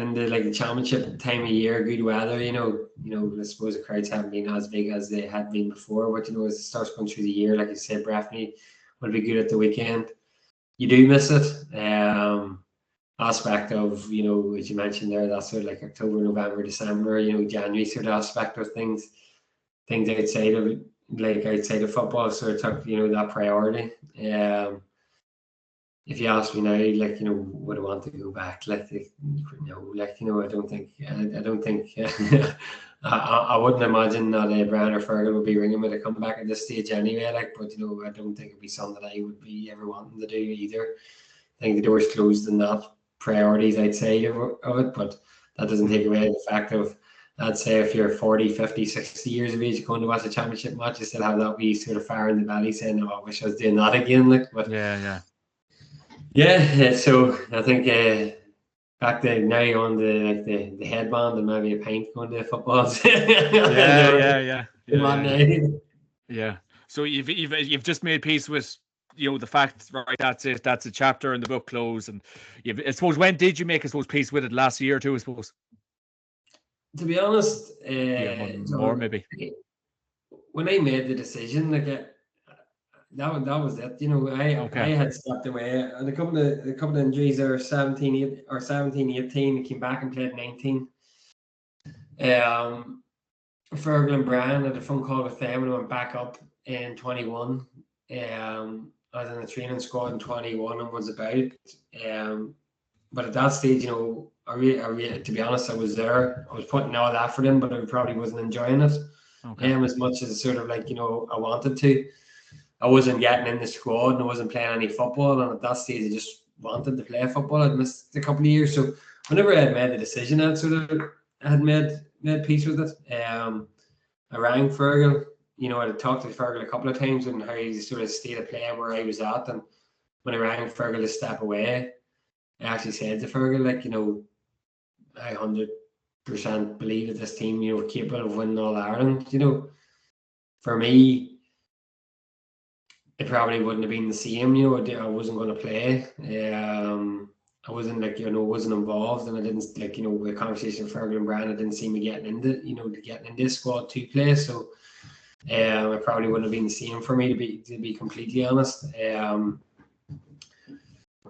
[SPEAKER 2] into the championship time of year, good weather, I suppose the crowds haven't been as big as they had been before, but as it starts going through the year, like you said, Breffni will be good at the weekend. You do miss it. Aspect of, as you mentioned there, that sort of October, November, December, January sort of aspect of things outside of football sort of took, that priority. If you ask me now, would I want to go back? No, I don't think. I wouldn't imagine that Brian or Fergal would be ringing me to come back at this stage anyway. But I don't think it'd be something that I would be ever wanting to do either. I think the door's closed in that priorities outside of it, but that doesn't take away the fact of, I'd say, if you're 40, 50, 60 years of age going to watch a championship match, you still have that wee sort of fire in the belly saying, "Oh, I wish I was doing that again." But yeah. So I think back then now on the headband and maybe a pint going to football.
[SPEAKER 1] Yeah. So you've just made peace with the fact, right? That's it. That's a chapter in the book closed. And I suppose, when did you make peace with it? Last year or two, I suppose.
[SPEAKER 2] To be honest,
[SPEAKER 1] more maybe.
[SPEAKER 2] When I made the decision, that was it. I had stepped away, and a couple of injuries there, 17, 18, came back and played 19. Fergal and Brian had a phone call with them and went back up in 21. I was in the training squad in 21 and was about. But at that stage, to be honest, I was there. I was putting all that effort in, but I probably wasn't enjoying it. As much as sort of I wanted to. I wasn't getting in the squad and I wasn't playing any football. And at that stage, I just wanted to play football. I'd missed a couple of years. So whenever I had made the decision, I had made peace with it. I rang Fergal. I had talked to Fergal a couple of times and how he sort of state of play where I was at. And when I rang Fergal to step away, I actually said to Fergal, I 100% believe that this team, capable of winning All Ireland. For me, it probably wouldn't have been the same. I wasn't going to play. I wasn't like, wasn't involved, and I didn't like, the conversation with Fergal and Brand, I didn't see me getting into, getting in this squad to play. So it probably wouldn't have been the same for me, to be completely honest. And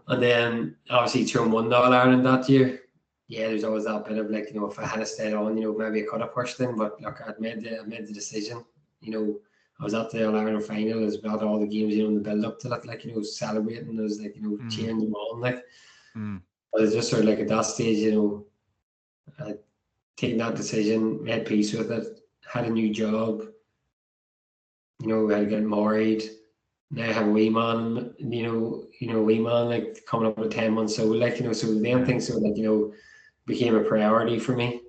[SPEAKER 2] then obviously Tyrone won the All-Ireland that year. Yeah, there's always that bit of like, if I had stayed on, maybe I could have pushed them, but look, I made the decision. I was at the All-Ireland final, as well, all the games, in the build up to that, like, celebrating, I was like, cheering them on, like. But it's just sort of like at that stage, I'd taken that decision, made peace with it, had a new job, we had to get married. Now I have a wee man, wee man, like coming up with 10 months old, like, so them things sort of like, became a priority for me.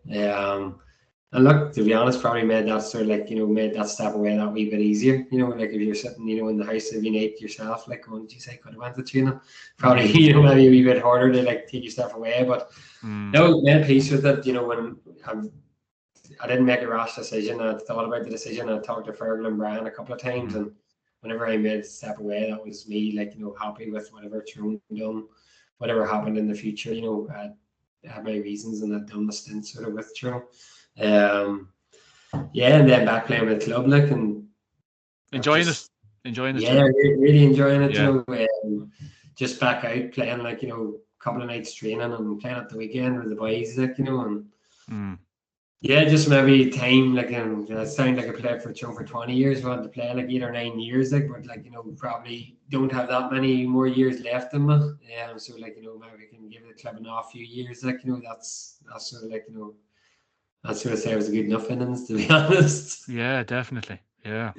[SPEAKER 2] And look, to be honest, probably made that sort of like, made that step away that wee bit easier. Like if you're sitting, in the house of being 8 yourself, like going, geez, I could have went to training. Probably, maybe a wee bit harder to like take your step away. But no, made peace with it. When I didn't make a rash decision, I thought about the decision. I talked to Fergal and Brian a couple of times, and whenever I made a step away, that was me, like, happy with whatever Tyrone done, whatever happened in the future. I had my reasons, and I'd done the stint sort of with Tyrone. And then back playing with the club, like, and
[SPEAKER 1] enjoying it.
[SPEAKER 2] Yeah, really enjoying it. Just back out playing, like, couple of nights training and playing at the weekend with the boys, like, and just maybe time, like, I sound like I played for Tyrone for 20 years. I wanted to play like 8 or 9 years, like, but like, probably don't have that many more years left in me. So like, maybe I can give the club a few years, like, that's sort of like, that's sort of say it was a good enough innings, to be honest.
[SPEAKER 1] Yeah, definitely. Yeah,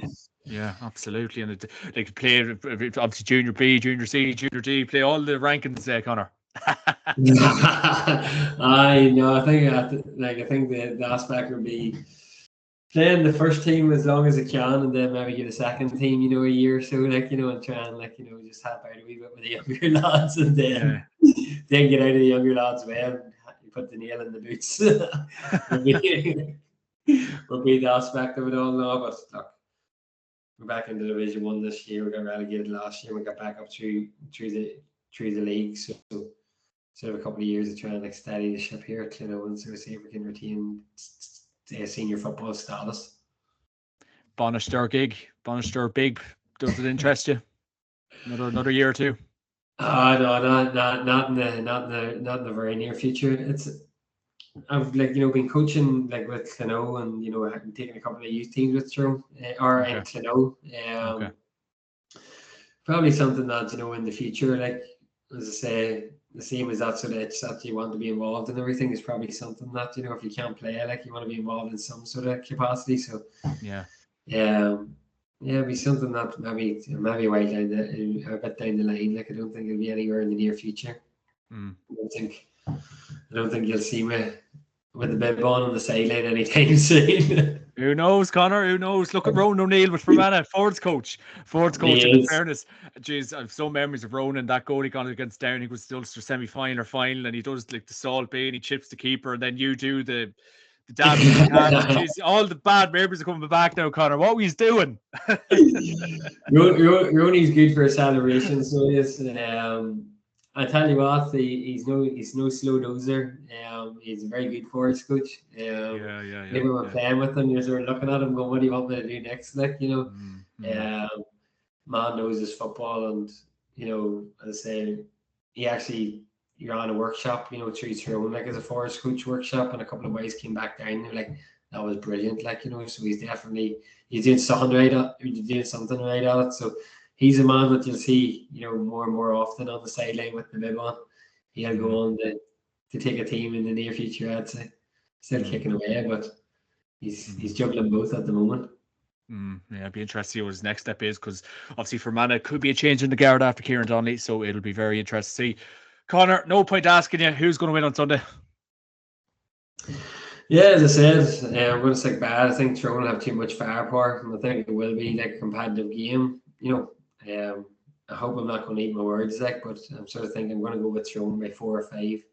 [SPEAKER 1] absolutely. And like play obviously Junior B, Junior C, Junior D, play all the rankings, Connor.
[SPEAKER 2] I know. I think the aspect would be playing the first team as long as I can, and then maybe get a second team, a year or so, like, and try and like, just help out a wee bit with the younger lads, and then get out of the younger lads' way and put the nail in the boots. would be the aspect of it all now. But look, we're back into Division 1 this year. We got relegated last year. We got back up through the league. So sort of a couple of years to try and like steady the ship here at Clino, and sort of see if we can retain senior football status.
[SPEAKER 1] Bannister big. Does it interest you? Another year or two?
[SPEAKER 2] No, not in the very near future. I've like been coaching like with Clino, and I've been taking a couple of youth teams with Tyrone in Clino. Probably something that in the future, like as I say, the same as that sort of itch that you want to be involved in everything is probably something that if you can't play, like you want to be involved in some sort of capacity. So it'd be something that maybe a while down a bit down the line. Like I don't think it'll be anywhere in the near future. I don't think you'll see me with the bib on the sideline anytime soon.
[SPEAKER 1] Who knows, Connor? Who knows? Look at Ronan O'Neill with Fermanagh, Ford's coach. In fairness, jeez, I have so memories of Ronan. That goal he got against Down, he was still semi-final or final, and he does like the Salt Bay and he chips the keeper, and then you do the dab. Jeez, all the bad memories are coming back now, Connor. What were you doing?
[SPEAKER 2] Ronnie's good for a celebration, so he is. I tell you what, he's no slow dozer. He's a very good forwards coach. Even when playing with him, you're sort of looking at him going, "What do you want me to do next?" Like, man knows his football, and as I say, you're on a workshop, through Tyrone, like as a forwards coach workshop, and a couple of boys came back down. They're like, that was brilliant, like So he's doing something right at it. So he's a man that you'll see, more and more often on the sideline with the bib on. He'll go on to take a team in the near future, I'd say. Still kicking away, but he's juggling both at the moment.
[SPEAKER 1] It'd be interesting to see what his next step is, because obviously Fermanagh could be a change in the guard after Kieran Donnelly, so it'll be very interesting to see. Connor, no point asking you who's going to win on Sunday.
[SPEAKER 2] Yeah, as I said, I'm going to stick bad. I think Tyrone will have too much firepower, and I think it will be like a competitive game. I hope I'm not going to eat my words, like, but I'm sort of thinking I'm going to go with Tyrone by 4 or 5.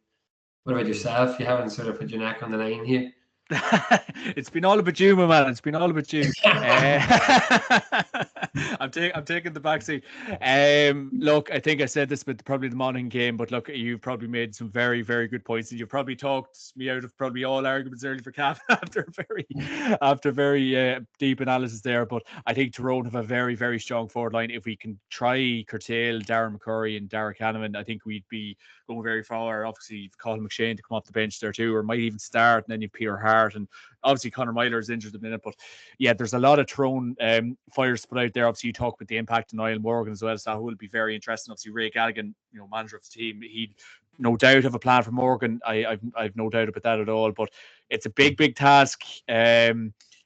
[SPEAKER 2] What about yourself? You haven't sort of put your neck on the line here.
[SPEAKER 1] It's been all about you, my man. It's been all about you. I'm taking the back seat. Look, I think I said this with probably the morning game, but look, you've probably made some very, very good points, and you've probably talked me out of probably all arguments early for Cavan after very deep analysis there. But I think Tyrone have a very, very strong forward line. If we can try curtail Darren McCurry and Derek Hanneman, I think we'd be going very far. Obviously, you've Colin McShane to come off the bench there too, or might even start, and then you've Peter Hart, and obviously Conor Myler is injured at the minute. But yeah, there's a lot of Tyrone fires put out there. Obviously, you talk about the impact on Niall Morgan as well, so that will be very interesting. Obviously, Ray Gallagher, manager of the team, he'd no doubt have a plan for Morgan. I've no doubt about that at all. But it's a big, big task.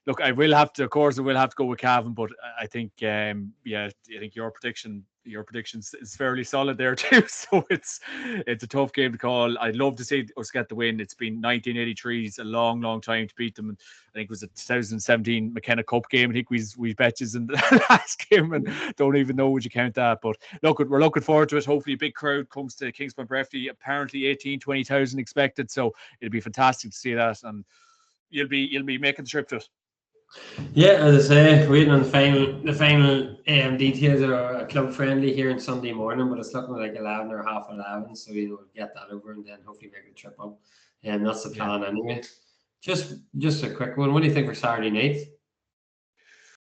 [SPEAKER 1] Look, I will have to go with Cavan, but I think, I think your prediction is fairly solid there too. So it's a tough game to call. I'd love to see us get the win. It's been 1983. It's a long, long time to beat them. And I think it was a 2017 McKenna Cup game. I think we bet you in the last game, and don't even know would you count that. But look, we're looking forward to it. Hopefully, a big crowd comes to Kingspan Breffy. Apparently, 18,000-20,000 expected. So it'll be fantastic to see that, and you'll be making the trip to it.
[SPEAKER 2] Yeah, as I say, waiting on the final details of a club friendly here on Sunday morning, but it's looking like 11 or half 11, so we'll get that over and then hopefully make the trip up. And that's the plan anyway. Just a quick one. What do you think for Saturday night?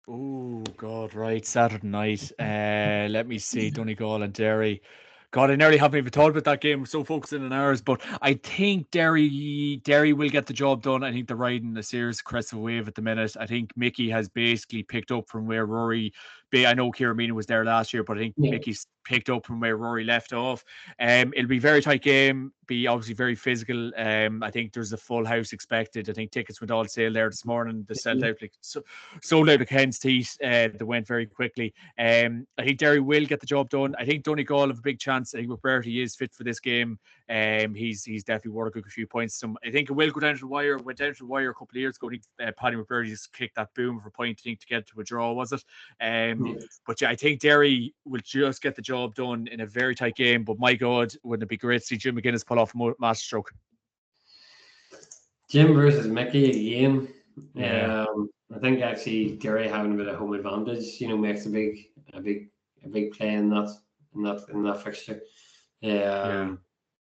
[SPEAKER 1] Oh God, right, Saturday night. Let me see, Donegal and Derry. God, I nearly haven't even thought about that game. We're so focused in on ours, but I think Derry will get the job done. I think they're riding a serious crest of a wave at the minute. I think Mickey has basically picked up from where Rory. I know Kieran was there last year, but I think Mickey's picked up from where Rory left off. It'll be a very tight game. Be obviously very physical. I think there's a full house expected. I think tickets went all sale there this morning. They sold out at Ken's Teeth. They went very quickly. I think Derry will get the job done. I think Donegal have a big chance. I think McBurty is fit for this game. He's definitely worth a good few points. I think it will go down to the wire. Went down to the wire a couple of years ago. I think Paddy McBurty just kicked that boom for a point, I think, to get to a draw, was it? But yeah, I think Derry will just get the job done in a very tight game. But my God, wouldn't it be great to see Jim McGuinness pull off a masterstroke?
[SPEAKER 2] Jim versus Mickey again.
[SPEAKER 1] Yeah.
[SPEAKER 2] I think actually Derry having a bit of home advantage, makes a big play in that fixture. I'm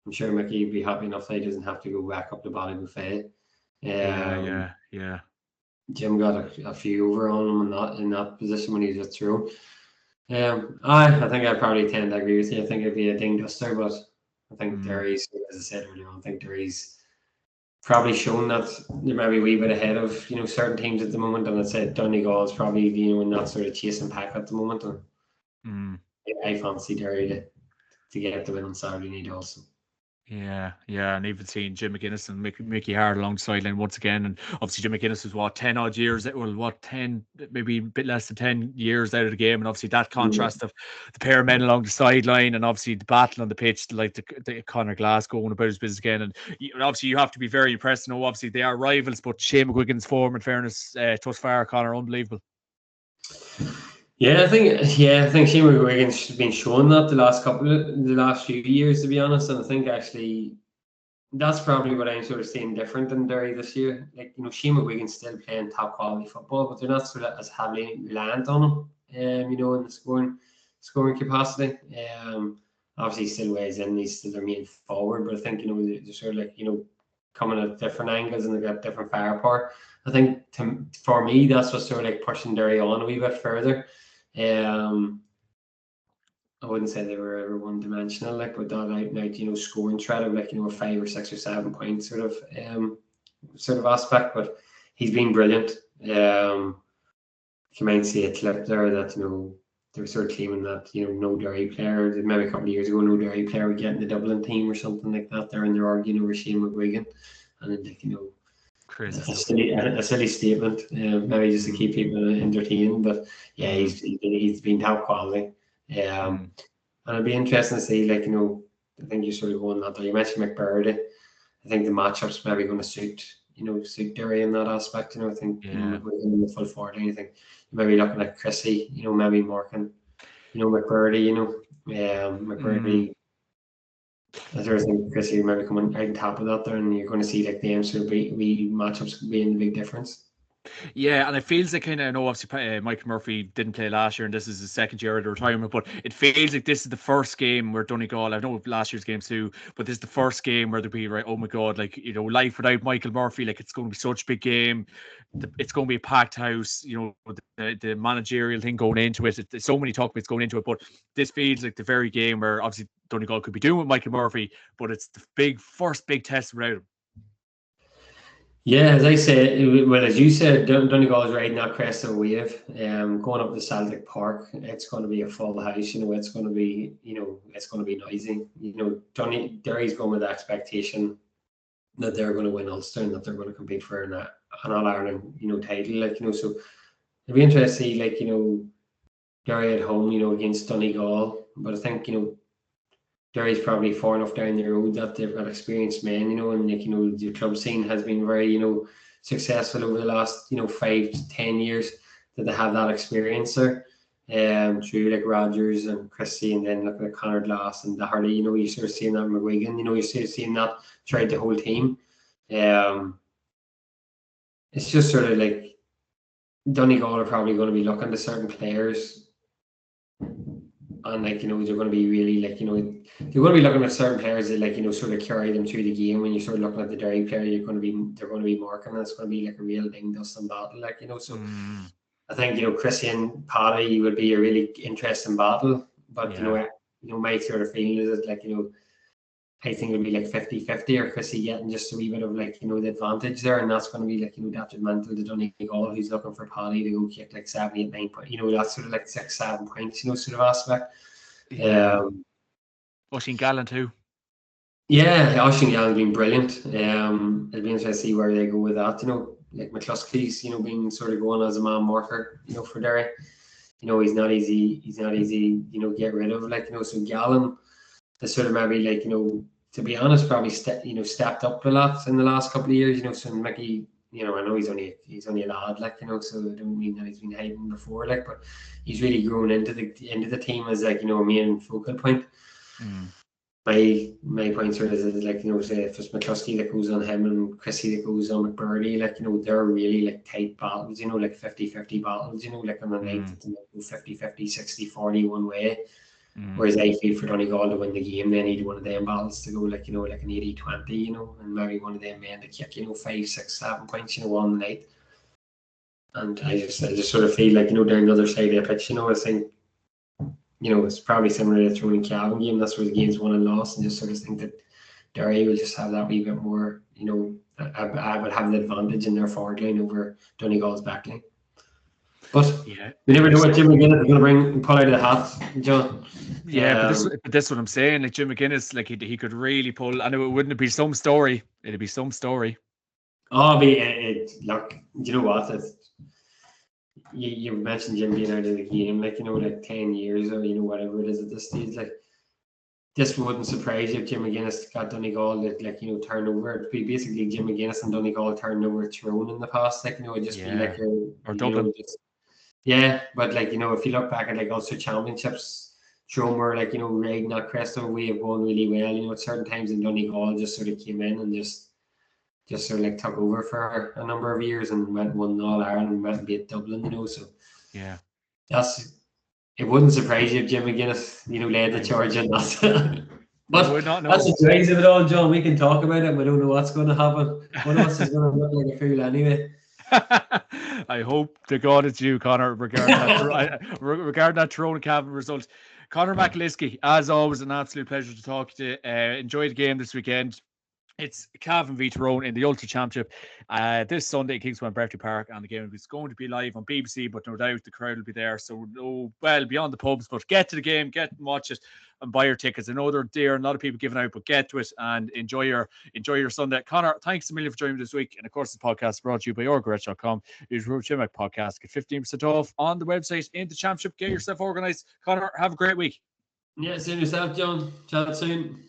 [SPEAKER 2] sure Mickey would be happy enough that he doesn't have to go back up the Ballybuffet.
[SPEAKER 1] Yeah.
[SPEAKER 2] Jim got a few over on him in that position when he was through. I think I probably tend to agree with you. I think it'd be a ding duster, but I think Derry's, as I said earlier on, I think Derry's probably shown that they might be a wee bit ahead of certain teams at the moment, and I'd say Donegal is probably in that sort of chasing pack at the moment. And I fancy Derry to get the win on Saturday night also.
[SPEAKER 1] Yeah, and even seeing Jim McGuinness and Mickey Hart along the sideline once again, and obviously Jim McGuinness was 10 odd years, maybe a bit less than 10 years out of the game, and obviously that contrast of the pair of men along the sideline, and obviously the battle on the pitch, like the Conor Glass going about his business again, and obviously you have to be very impressed. Obviously they are rivals, but Shane McGuigan's form, in fairness, thus far, Conor, unbelievable.
[SPEAKER 2] Yeah, I think Shane McGuigan's been showing that the last few years, to be honest, and I think actually that's probably what I'm sort of seeing different in Derry this year. Like, Shane McGuigan's still playing top quality football, but they're not sort of as heavily reliant on him, in the scoring capacity. Obviously he still weighs in, he's still their main forward, but I think, they're sort of coming at different angles and they've got different firepower. I think for me, that's what's sort of like pushing Derry on a wee bit further. I wouldn't say they were ever one dimensional, but that out night, scoring threat of a 5 or 6 or 7 point sort of aspect. But he's been brilliant. You might see a clip there that they were sort of claiming that no Derry player, maybe a couple of years ago, no Derry player would get in the Dublin team or something like that. There, and they're arguing over Shane McGuigan, and then
[SPEAKER 1] crazy
[SPEAKER 2] a silly statement, maybe just to keep people entertained. But yeah, he's been top quality. And it'd be interesting to see, I think you're sort of going that there. You mentioned McBurdy. I think the matchup's maybe going to suit Derry in that aspect. I think McGuigan in the full forward. I think you might be looking at Chrissy. Maybe Morgan. McBurdy. McBurdy. I think Chrissy maybe coming out on top of that there, and you're going to see them sort of matchups being the big difference.
[SPEAKER 1] Yeah, and it feels like kind of, I know obviously Michael Murphy didn't play last year, and this is his second year of the retirement, but it feels like this is the first game where Donegal, I know last year's games too, but this is the first game where they'll be right, oh my God, like, life without Michael Murphy, like it's going to be such a big game. It's going to be a packed house, the managerial thing going into it. There's so many talk bits going into it, but this feels like the very game where obviously Donegal could be doing with Michael Murphy, but it's the first big test without him.
[SPEAKER 2] Yeah, as I said, well, as you said, Donegal is riding that crest of a wave. Going up to Celtic Park, it's going to be a full house. It's going to be, it's going to be noisy. Derry's going with the expectation that they're going to win Ulster and that they're going to compete for an All Ireland, title. So it'd be interesting to see, Derry at home, against Donegal. But I think, Derry's probably far enough down the road that they've got experienced men, and the club scene has been very, successful over the last, 5 to 10 years, that they have that experience there. Through like Rogers and Christie, and then looking at Conor Glass and the Harley, you sort of seeing that McGuigan, you're sort of seeing that throughout the whole team. It's just sort of like Donegal are probably going to be looking to certain players. And they're going to be really they're going to be looking at certain players that sort of carry them through the game. When you're sort of looking at the Derry player, they're going to be marking, and it's going to be like a real ding dusting battle, So I think Chrissy and Paddy would be a really interesting battle. But my sort of feeling is that I think it'll be like 50-50, or Chrissy getting just a wee bit of the advantage there, and that's going to be detrimental to Donegal, who's looking for Paddy to go kick 7, 8, 9 points. That's sort of 6, 7 points, sort of aspect.
[SPEAKER 1] Oisín Gallen too.
[SPEAKER 2] Yeah, Oisín Gallen's been brilliant. It'll be interesting to see where they go with that. McAliskey's being sort of going as a man marker, for Derry. He's not easy. Get rid of. So Gallen has sort of maybe to be honest, probably stepped up a lot in the last couple of years. So Mickey, I know he's only a lad, so I don't mean that he's been hiding before, but he's really grown into the team as a main focal point. My point sort of is say if it's McAliskey that goes on him and Chrissy that goes on McBurdy, they're really tight battles, 50-50 battles, on the night, 50-50, 60-40 one way. Whereas I feel for Donegal to win the game, they need one of them battles to go an 80-20, and maybe one of them men to kick 5, 6, 7 points, on the night. And I just sort of feel down the other side of the pitch, I think it's probably similar to the Tyrone and Cavan game. That's where the game's won and lost, and just sort of think that Derry will just have that wee bit more, I would have the advantage in their forward line over Donegal's back line. But we never know what Jim McGuinness is going to pull out of the hat, John.
[SPEAKER 1] Yeah, but that's what I'm saying. Jim McGuinness, he could really pull. I know it wouldn't be some story. It'd be some story.
[SPEAKER 2] Oh, look, you know what? You mentioned Jim being out of the game, 10 years or whatever it is at this stage. This wouldn't surprise you if Jim McGuinness got Donegal turn over. It'd be basically Jim McGuinness and Donegal turned over Tyrone in the past. It'd just be
[SPEAKER 1] or Dublin.
[SPEAKER 2] Yeah, but if you look back at Ulster Championships, Tyrone were riding that crest of a wave, going really well. At certain times in Donegal just sort of came in and just sort of took over for a number of years and went and won All Ireland and went and beat Dublin. So
[SPEAKER 1] yeah,
[SPEAKER 2] it wouldn't surprise you if Jim McGuinness led the charge in that. But that's the joys of it all, John. We can talk about it. We don't know what's going to happen. One of us is going to look like a fool anyway.
[SPEAKER 1] I hope to God it's you, Conor, regarding that Tyrone and Cavan result. Conor McAliskey, as always, an absolute pleasure to talk to you. Enjoy the game this weekend. It's Cavan v Tyrone in the Ulster Championship this Sunday at Kingspan Berkeley Park, and the game is going to be live on BBC, but no doubt the crowd will be there. So, beyond the pubs, but get to the game, get and watch it, and buy your tickets. I know there are a lot of people giving out, but get to it and enjoy your Sunday. Conor, thanks a million for joining me this week. And of course, the podcast is brought to you by orgretch.com. Use Jimmac Podcast, get 15% off on the website in the championship. Get yourself organised. Conor, have a great week.
[SPEAKER 2] Yeah, same yourself, John. Chat soon.